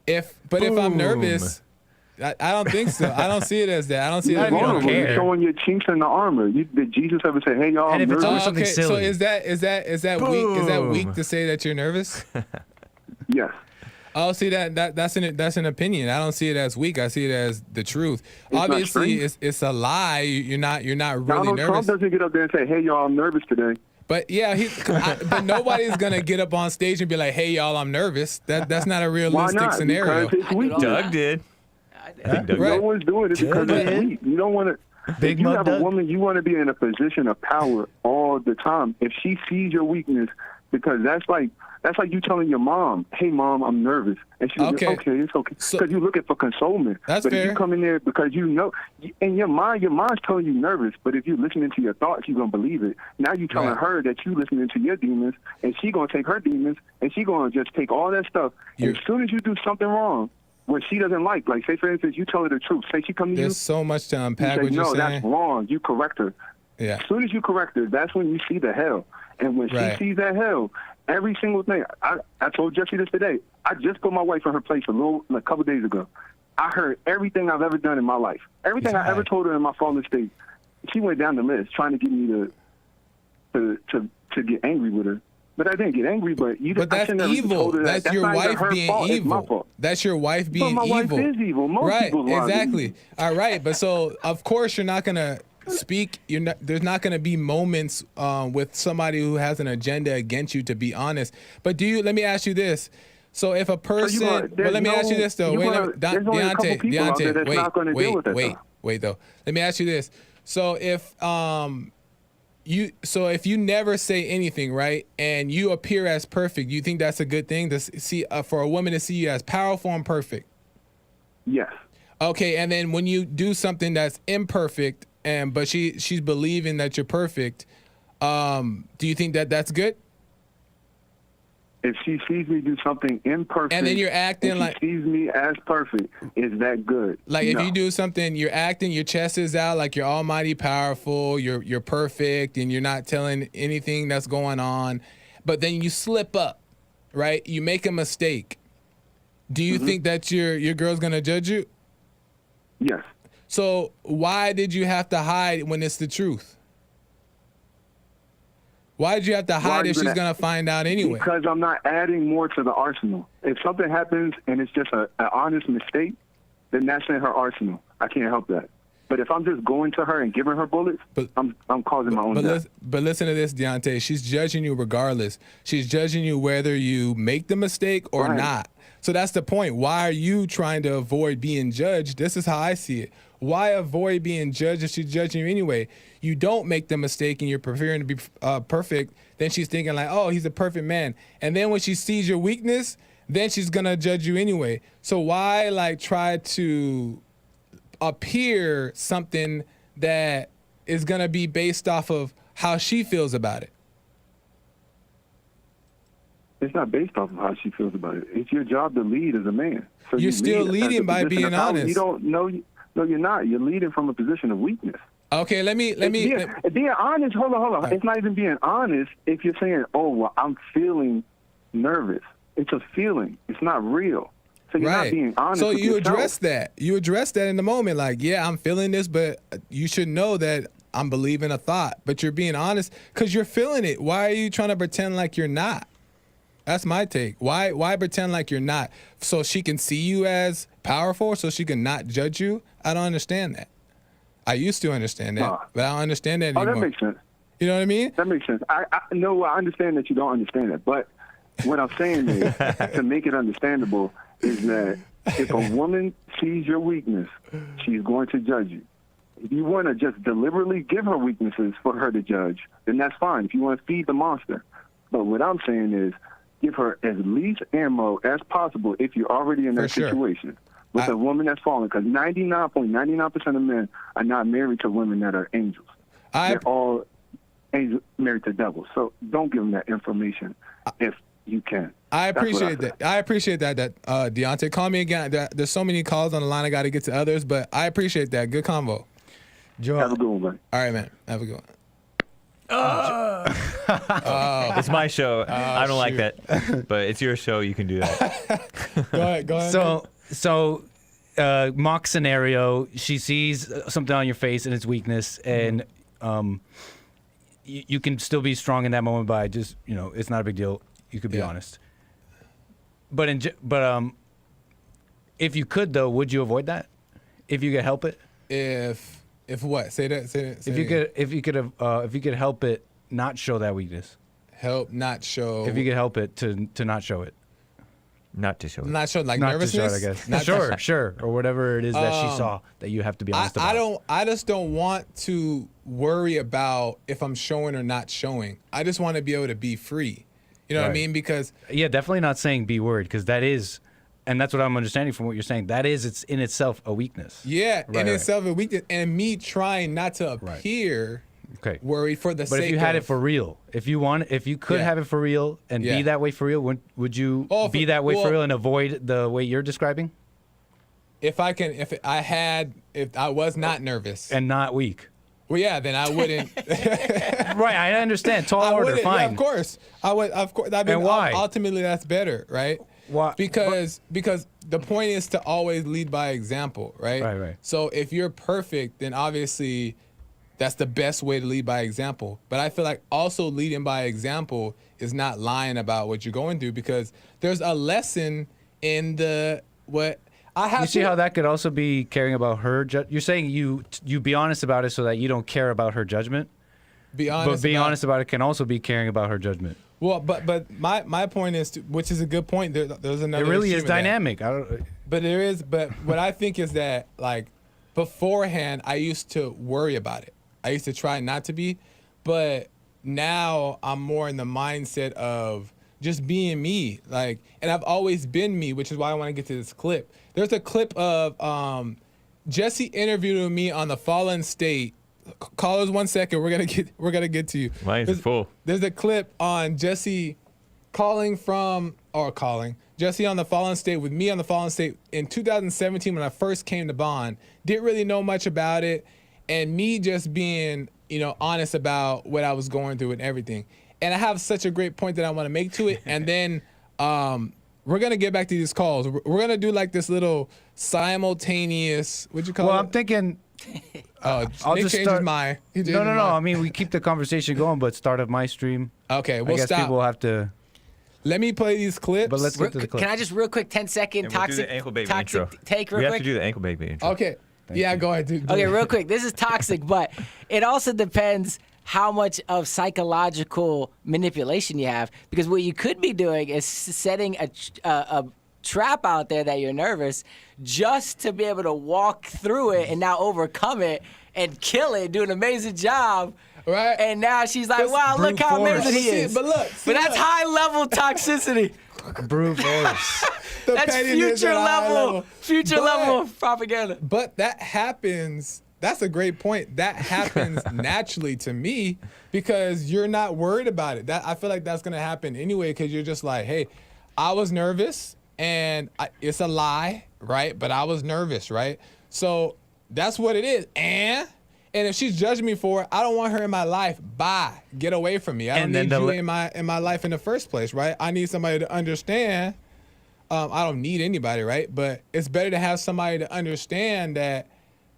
If I'm nervous, I don't think so. I don't see it as that. I don't see it as You don't Vulnerable. care. You're showing your chinks in the armor. Did Jesus ever say, "Hey, y'all"? And if it's nervous? over something okay, silly. so is that weak? Is that weak Boom. to say that you're nervous? Yes. Oh, see that's an opinion. I don't see it as weak. I see it as the truth. not Obviously, strength. it's a lie. You're not really Donald nervous. Trump doesn't get up there and say, "Hey, y'all, I'm nervous today." But yeah, but nobody's gonna get up on stage and be like, "Hey, y'all, I'm nervous." That's not a Why realistic not? scenario. Because it's I do weak. all Doug that. did. I did. I think Doug Right. No one's doing it because Doug it's did. weak. You don't want to. Big If you Mug have Doug. a woman, you want to be in a position of power all the time. If she sees your weakness, because that's like you telling your mom, "Hey, mom, I'm nervous," and she's Okay. like, "Okay, it's okay," So- because you're looking for consolement. That's but if fair. you come in there because you know, in your mind's telling you nervous, but if you're listening to your thoughts, you're gonna believe it. Now you're telling Right. her that you listening to your demons, and she gonna take her demons, and she gonna just take all that stuff. And You're- as soon as you do something wrong, what she doesn't like say for instance, you tell her the truth. Say she come to you. There's so much to You unpack. say, What you're no, saying. that's wrong. You correct her. Yeah. As soon as you correct her, that's when you see the hell. And when Right. she sees that hell, every single thing. I told Jesse this today. I just put my wife in her place a couple days ago. I heard everything I've ever done in my life. Everything I ever told her in my fallen state. She went down the list trying to get me to get angry with her. But I didn't get angry. But But I that's shouldn't have evil. told her that. That's your not even wife her being fault. It's my evil. fault. That's your wife being my wife evil. is evil. Most right. people's wives are Exactly. evil. All right. But so of course you're not gonna speak. There's not gonna be moments with somebody who has an agenda against you. To be honest. But let me ask you this. So if a person, but let me ask you this though. Wait, there's only a couple people out there that's not gonna deal with that stuff. wait though. Let me ask you this. So if if you never say anything, right, and you appear as perfect, you think that's a good thing to see for a woman to see you as powerful and perfect? Yes. Okay, and then when you do something that's imperfect, but she's believing that you're perfect, do you think that that's good? If she sees me do something imperfect, And then you're acting and like- she sees me as perfect, is that good? Like No. if you do something, you're acting, your chest is out, like you're almighty powerful, you're perfect, and you're not telling anything that's going on, but then you slip up, right? You make a mistake. Do you think that your girl's gonna judge you? Yes. So why did you have to hide when it's the truth? Why did you have to Why are hide you if she's gonna- gonna find out anyway? Because I'm not adding more to the arsenal. If something happens and it's just an honest mistake, then that's in her arsenal. I can't help that. But if I'm just going to her and giving her bullets, I'm causing my own death. But listen to this, Deontay. She's judging you regardless. She's judging you whether you make the mistake or Right. not. So that's the point. Why are you trying to avoid being judged? This is how I see it. Why avoid being judged if she's judging you anyway? You don't make the mistake and you're preferring to be perfect. Then she's thinking like, oh, he's a perfect man. And then when she sees your weakness, then she's going to judge you anyway. So why try to appear something that is going to be based off of how she feels about it? It's not based off of how she feels about it. It's your job to lead as a man. So You're you still lead as leading a by position being of power. honest. You don't know. No, you're not. You're leading from a position of weakness. Okay, let me. Being honest. Hold on. Right. It's not even being honest if you're saying, "Oh, well, I'm feeling nervous." It's a feeling. It's not real. So you're not being honest. So with you yourself. address that. You address that in the moment. Like, yeah, I'm feeling this, but you should know that I'm believing a thought. But you're being honest because you're feeling it. Why are you trying to pretend like you're not? That's my take. Why pretend like you're not? So she can see you as powerful, so she can not judge you? I don't understand that. I used to understand that, but I don't understand that Oh, anymore. that makes sense. You know what I mean? That makes sense. I understand that you don't understand it, but what I'm saying is to make it understandable is that if a woman sees your weakness, she's going to judge you. If you want to just deliberately give her weaknesses for her to judge, then that's fine. If you want to feed the monster. But what I'm saying is give her as least ammo as possible if you're already in that For sure. situation with a woman that's fallen. Because 99.99% of men are not married to women that are angels. They're all angels married to devils. So don't give them that information if you can. I That's what appreciate say. that. I appreciate that. Deontay, call me again. There's so many calls on the line. I got to get to others, but I appreciate that. Good convo. Joel, Have a good one, buddy. All right, man. Have a good one. It's my show. I don't like that, but it's your show. You can do that. Go ahead. So, mock scenario. She sees something on your face and its weakness, and you can still be strong in that moment by just it's not a big deal. You could be honest. But if you could though, would you avoid that? If you could help it? If what? Say that. If you could help it not show that weakness. Help not show. If you could help it to not show it. Not to show it. Not show like Not nervousness. to show it, I guess. Sure, or whatever it is that she saw that you have to be honest about. I just don't want to worry about if I'm showing or not showing. I just want to be able to be free. You know what I mean? Because definitely not saying be worried, because that is, and that's what I'm understanding from what you're saying. That is, it's in itself a weakness. Yeah, in itself a weakness, and me trying not to appear worried for the sake. But if you had it for real, if you could have it for real and be that way for real, would you be that way for real and avoid the way you're describing? If I was not nervous and not weak. Well, yeah, then I wouldn't. Right, I understand. Tall order, fine. Yeah, of course, I would. Of course, I mean, and why? Ultimately, that's better, right? Why? Because the point is to always lead by example, right? Right. So if you're perfect, then obviously that's the best way to lead by example. But I feel like also leading by example is not lying about what you're going through, because there's a lesson in what. You see how that could also be caring about her. You're saying you be honest about it so that you don't care about her judgment. But being honest about it can also be caring about her judgment. Well, but my point is, which is a good point. There's another. It really is dynamic. But what I think is that, like, beforehand I used to worry about it. I used to try not to be, but now I'm more in the mindset of just being me. Like, and I've always been me, which is why I want to get to this clip. There's a clip of Jesse interviewing me on the Fallen State. Callers, 1 second. We're gonna get to you. Mine's full. There's a clip on Jesse Jesse on the Fallen State with me on the Fallen State in 2017 when I first came to Bond. Didn't really know much about it, and me just being honest about what I was going through and everything. And I have such a great point that I want to make to it, and then we're going to get back to these calls. We're going to do like this little simultaneous, what'd you call it? Well, I'm thinking, I'll Nick just changed his mind. No. I mean, we keep the conversation going, but start of my stream. Okay, we'll I guess stop. people will have to. Let me play these clips. But let's get to the clip. Can I just real quick, 10-second toxic ankle baby intro. Take real quick? We have to do the ankle baby intro. Okay. Go ahead. Do okay, real quick. This is toxic, but it also depends how much of psychological manipulation you have, because what you could be doing is setting a trap out there that you're nervous just to be able to walk through it and now overcome it and kill it, do an amazing job. Right. And now she's like, wow, look how amazing he is. But that's high level toxicity. Brute force. That's future level propaganda. But that happens. That's a great point. That happens naturally to me because you're not worried about it. I feel like that's going to happen anyway, because you're just like, hey, I was nervous, and it's a lie, right? But I was nervous, right? So that's what it is. And if she's judging me for it, I don't want her in my life. Bye. Get away from me. I don't need you in my life in the first place, right? I need somebody to understand. I don't need anybody, right? But it's better to have somebody to understand that.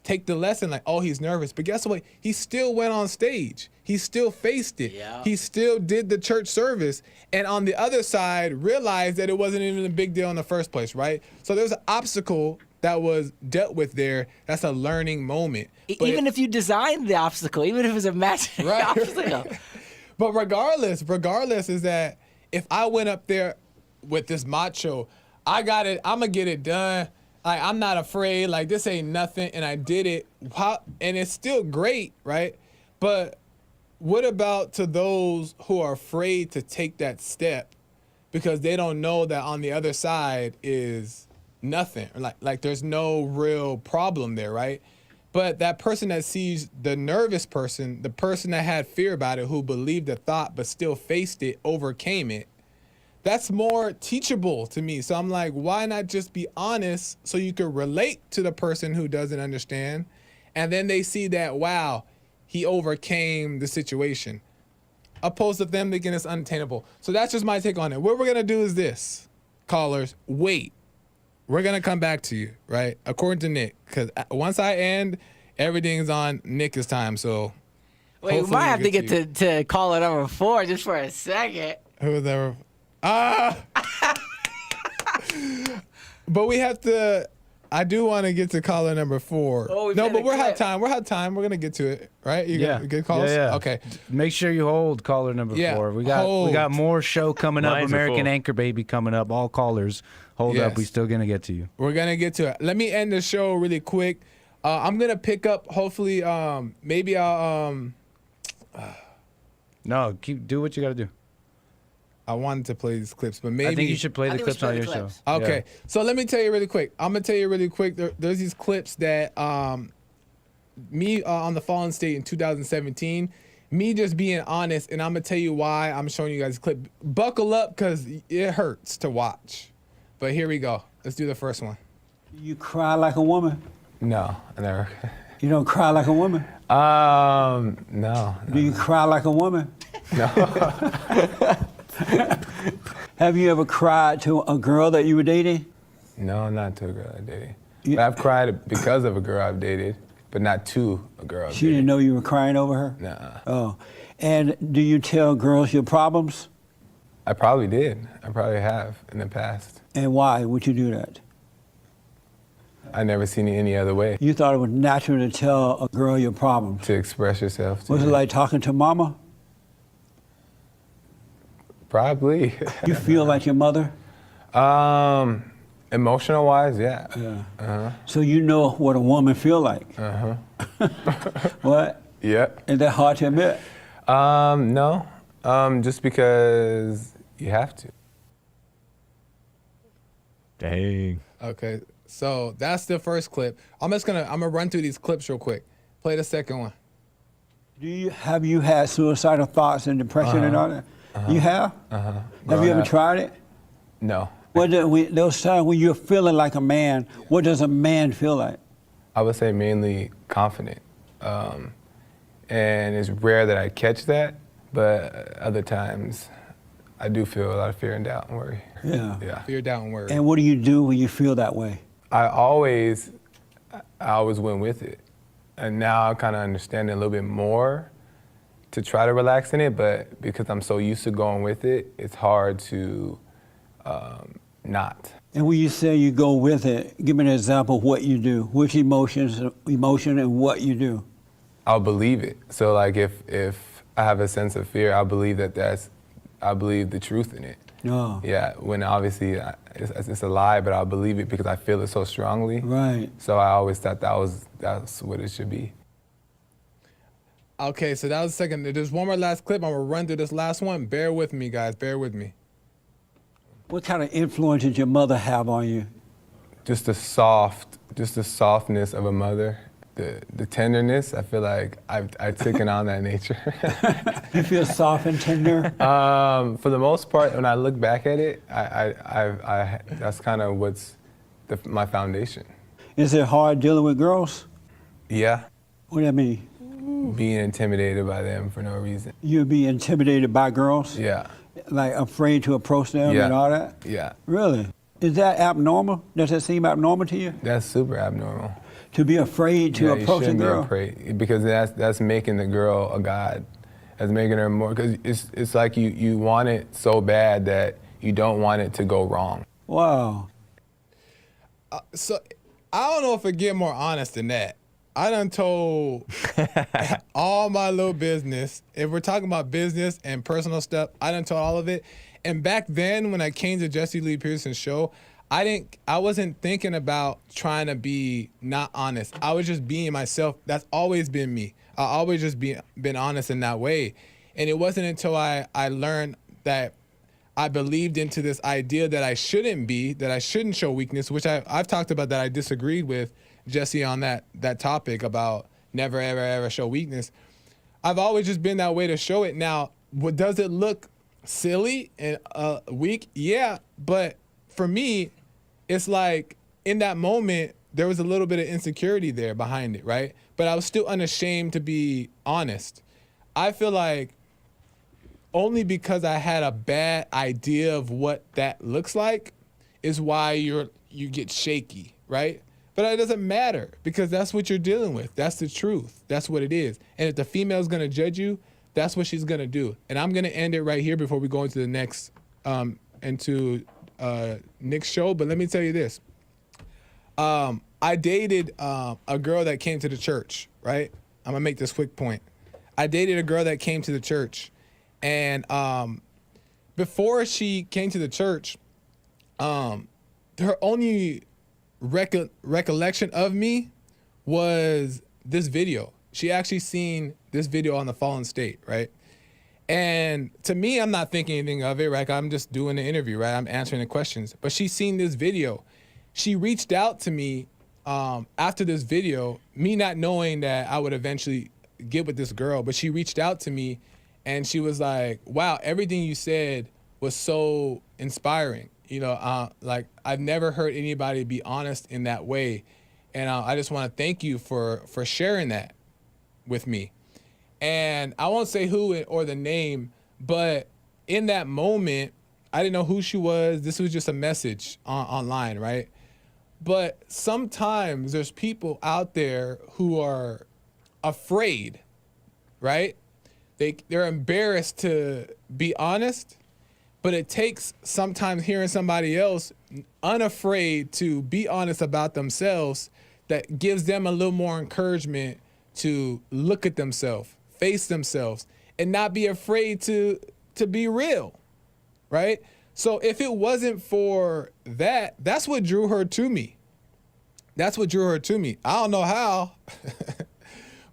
Take the lesson, like, oh, he's nervous. But guess what? He still went on stage. He still faced it. Yeah. He still did the church service. And on the other side, realized that it wasn't even a big deal in the first place, right? So there's an obstacle that was dealt with there. That's a learning moment. But even if you designed the obstacle, even if it was a imaginary obstacle. But regardless is that if I went up there with this macho, I got it, I'm going to get it done. Like, I'm not afraid. Like, this ain't nothing, and I did it. And it's still great, right? But what about to those who are afraid to take that step because they don't know that on the other side is nothing? Like there's no real problem there, right? But that person that sees the nervous person, the person that had fear about it, who believed the thought but still faced it, overcame it, that's more teachable to me. So I'm like, why not just be honest so you can relate to the person who doesn't understand? And then they see that, wow, he overcame the situation. opposed to them thinking it's unattainable. So that's just my take on it. What we're gonna do is this, callers, wait. We're gonna come back to you, right? According to Nick, because once I end, everything's on Nick's time. So wait, we might have to get to caller number 4 just for a second. Who's ever? But we have to. I do want to get to caller number 4. Oh, no, but we'll have time. We'll have time. We're gonna get to it, right? You got good calls. Yeah. Okay. Make sure you hold caller number 4. We got more show coming up. Lines are American full. Anchor Baby coming up. All callers, hold Yes. up. We still gonna get to you. We're gonna get to it. Let me end the show really quick. I'm gonna pick up. Hopefully, maybe I'll. No, do what you got to do. I wanted to play these clips, but maybe I think you should play I the think we clips should on play your the show. clips. Okay, so let me tell you really quick. I'm gonna tell you really quick. There's these clips that me on the Fallen State in 2017. Me just being honest, and I'm gonna tell you why I'm showing you guys a clip. Buckle up, cause it hurts to watch. But here we go. Let's do the first one. You cry like a woman? No, I never. You don't cry like a woman? No. Do you cry like a woman? No. Have you ever cried to a girl that you were dating? No, not to a girl I dated. You- But I've cried because of a girl I've dated, but not to a girl I've She dated. didn't know you were crying over her? Nuh-uh. Oh. And do you tell girls your problems? I probably did. I probably have in the past. And why would you do that? I never seen it any other way You thought it was natural to tell a girl your problems. to express yourself. To Was it her. like talking to mama? Probably. You feel like your mother? Emotional wise, yeah. Yeah. So you know what a woman feel like. What? Yep. Is that hard to admit? No. Just because you have to. Dang. Okay, so that's the first clip. I'm gonna run through these clips real quick. Play the second one. Have you had suicidal thoughts and depression and all that? You have? Have you ever up. tried it? No. Those times when you're feeling like a man, what does a man feel like? I would say mainly confident. And it's rare that I catch that, but other times I do feel a lot of fear and doubt and worry. Yeah. Yeah. Fear, doubt, and worry. And what do you do when you feel that way? I always went with it. And now I kind of understand it a little bit more to try to relax in it, but because I'm so used to going with it, it's hard to not. And when you say you go with it, give me an example of what you do. Which emotion and what you do. I'll believe it. So like if I have a sense of fear, I believe I believe the truth in it. Oh. Yeah, when obviously it's a lie, but I'll believe it because I feel it so strongly. Right. So I always thought that's what it should be. Okay, so that was the second. There's one more last clip. I'm gonna run through this last one. Bear with me, guys. Bear with me. What kind of influence did your mother have on you? Just the softness of a mother, the tenderness. I feel like I've taken on that nature. You feel soft and tender? For the most part, when I look back at it, I that's kind of what's my foundation. Is it hard dealing with girls? Yeah, What do you mean? being intimidated by them for no reason. You'd be intimidated by girls? Yeah, Like afraid to approach them Yeah. and all that? yeah. Really? Is that abnormal? Does that seem abnormal to you? That's super abnormal. To be afraid to Yeah, approach you a shouldn't girl? be afraid because that's making the girl a god. That's making her more, because it's like you want it so bad that you don't want it to go wrong. Wow. So I don't know if it get more honest than that. I done told all my little business. If we're talking about business and personal stuff, I done told all of it. And back then, when I came to Jesse Lee Peterson's show, I wasn't thinking about trying to be not honest. I was just being myself. That's always been me. I always just been honest in that way. And it wasn't until I learned that I believed into this idea that I shouldn't show weakness, which I've talked about that I disagreed with Jesse on that topic about never, ever, ever show weakness. I've always just been that way to show it. Now, does it look silly and weak? Yeah, but for me, it's like in that moment, there was a little bit of insecurity there behind it, right? But I was still unashamed to be honest. I feel like only because I had a bad idea of what that looks like is why you get shaky, right? But it doesn't matter because that's what you're dealing with. That's the truth. That's what it is. And if the female's gonna judge you, that's what she's gonna do. And I'm gonna end it right here before we go into the next, Nick's show. But let me tell you this. I dated a girl that came to the church, right? I'm gonna make this quick point. I dated a girl that came to the church, and before she came to the church, her only recollection of me was this video. She actually seen this video on the Fallen State, right? And to me, I'm not thinking anything of it, right? I'm just doing the interview, right? I'm answering the questions. But she seen this video. She reached out to me after this video, me not knowing that I would eventually get with this girl, but she reached out to me and she was like, wow, everything you said was so inspiring. You know, like I've never heard anybody be honest in that way. And I just want to thank you for sharing that with me. And I won't say who or the name, but in that moment, I didn't know who she was. This was just a message online, right? But sometimes there's people out there who are afraid, right? They're embarrassed to be honest, but it takes sometimes hearing somebody else unafraid to be honest about themselves that gives them a little more encouragement to look at themselves, face themselves, and not be afraid to be real, right? So if it wasn't for that, that's what drew her to me. That's what drew her to me. I don't know how,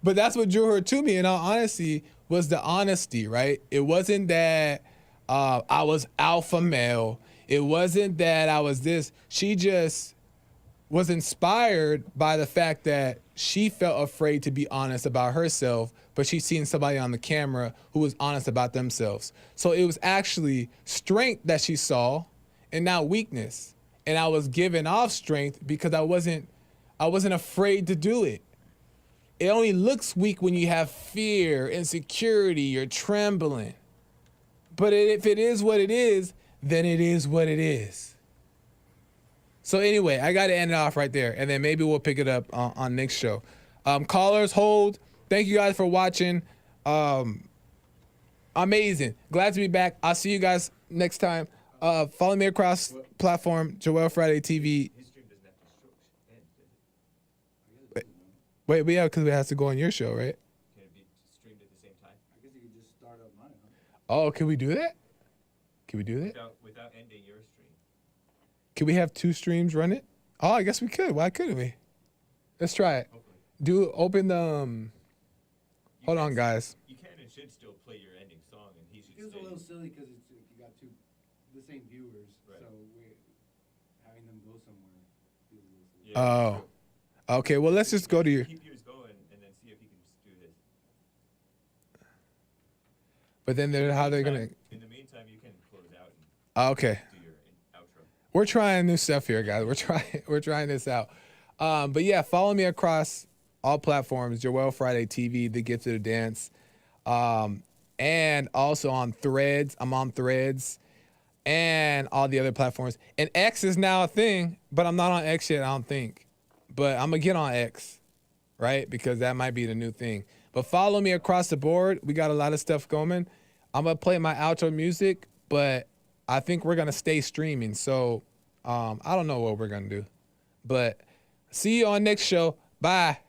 but that's what drew her to me. In all honesty, was the honesty, right? It wasn't that I was alpha male. It wasn't that I was this. She just was inspired by the fact that she felt afraid to be honest about herself, but she's seen somebody on the camera who was honest about themselves. So it was actually strength that she saw and not weakness. And I was giving off strength because I wasn't afraid to do it. It only looks weak when you have fear, insecurity, you're trembling. But if it is what it is, then it is what it is. So anyway, I got to end it off right there, and then maybe we'll pick it up on Nick's show. Callers, hold. Thank you guys for watching. Amazing. Glad to be back. I'll see you guys next time. Follow me across platform, Joel Friday TV. Wait, yeah, because we have to go on your show, right? Can it be streamed at the same time? I guess you could just start up mine. Oh, can we do that? Can we do that? Without ending your stream. Can we have two streams run it? Oh, I guess we could. Why couldn't we? Let's try it. Hopefully. Open the. Hold on, guys. You can and should still play your ending song, and he should. It feels a little silly because you got the same viewers, right. So having them go somewhere feels a little silly. Oh. Okay, well, let's just go to your. Keep yours going, and then see if you can just do this. But then how they're gonna. In the meantime, you can close out and Okay. do your outro. We're trying new stuff here, guys. We're trying this out. But yeah, follow me across all platforms, Joel Friday TV, The Gift of the Dance. And also on Threads. I'm on Threads. And all the other platforms. And X is now a thing, but I'm not on X yet, I don't think. But I'm going to get on X, right? Because that might be the new thing. But follow me across the board. We got a lot of stuff going. I'm going to play my outro music, but I think we're going to stay streaming. So I don't know what we're going to do. But see you on next show. Bye.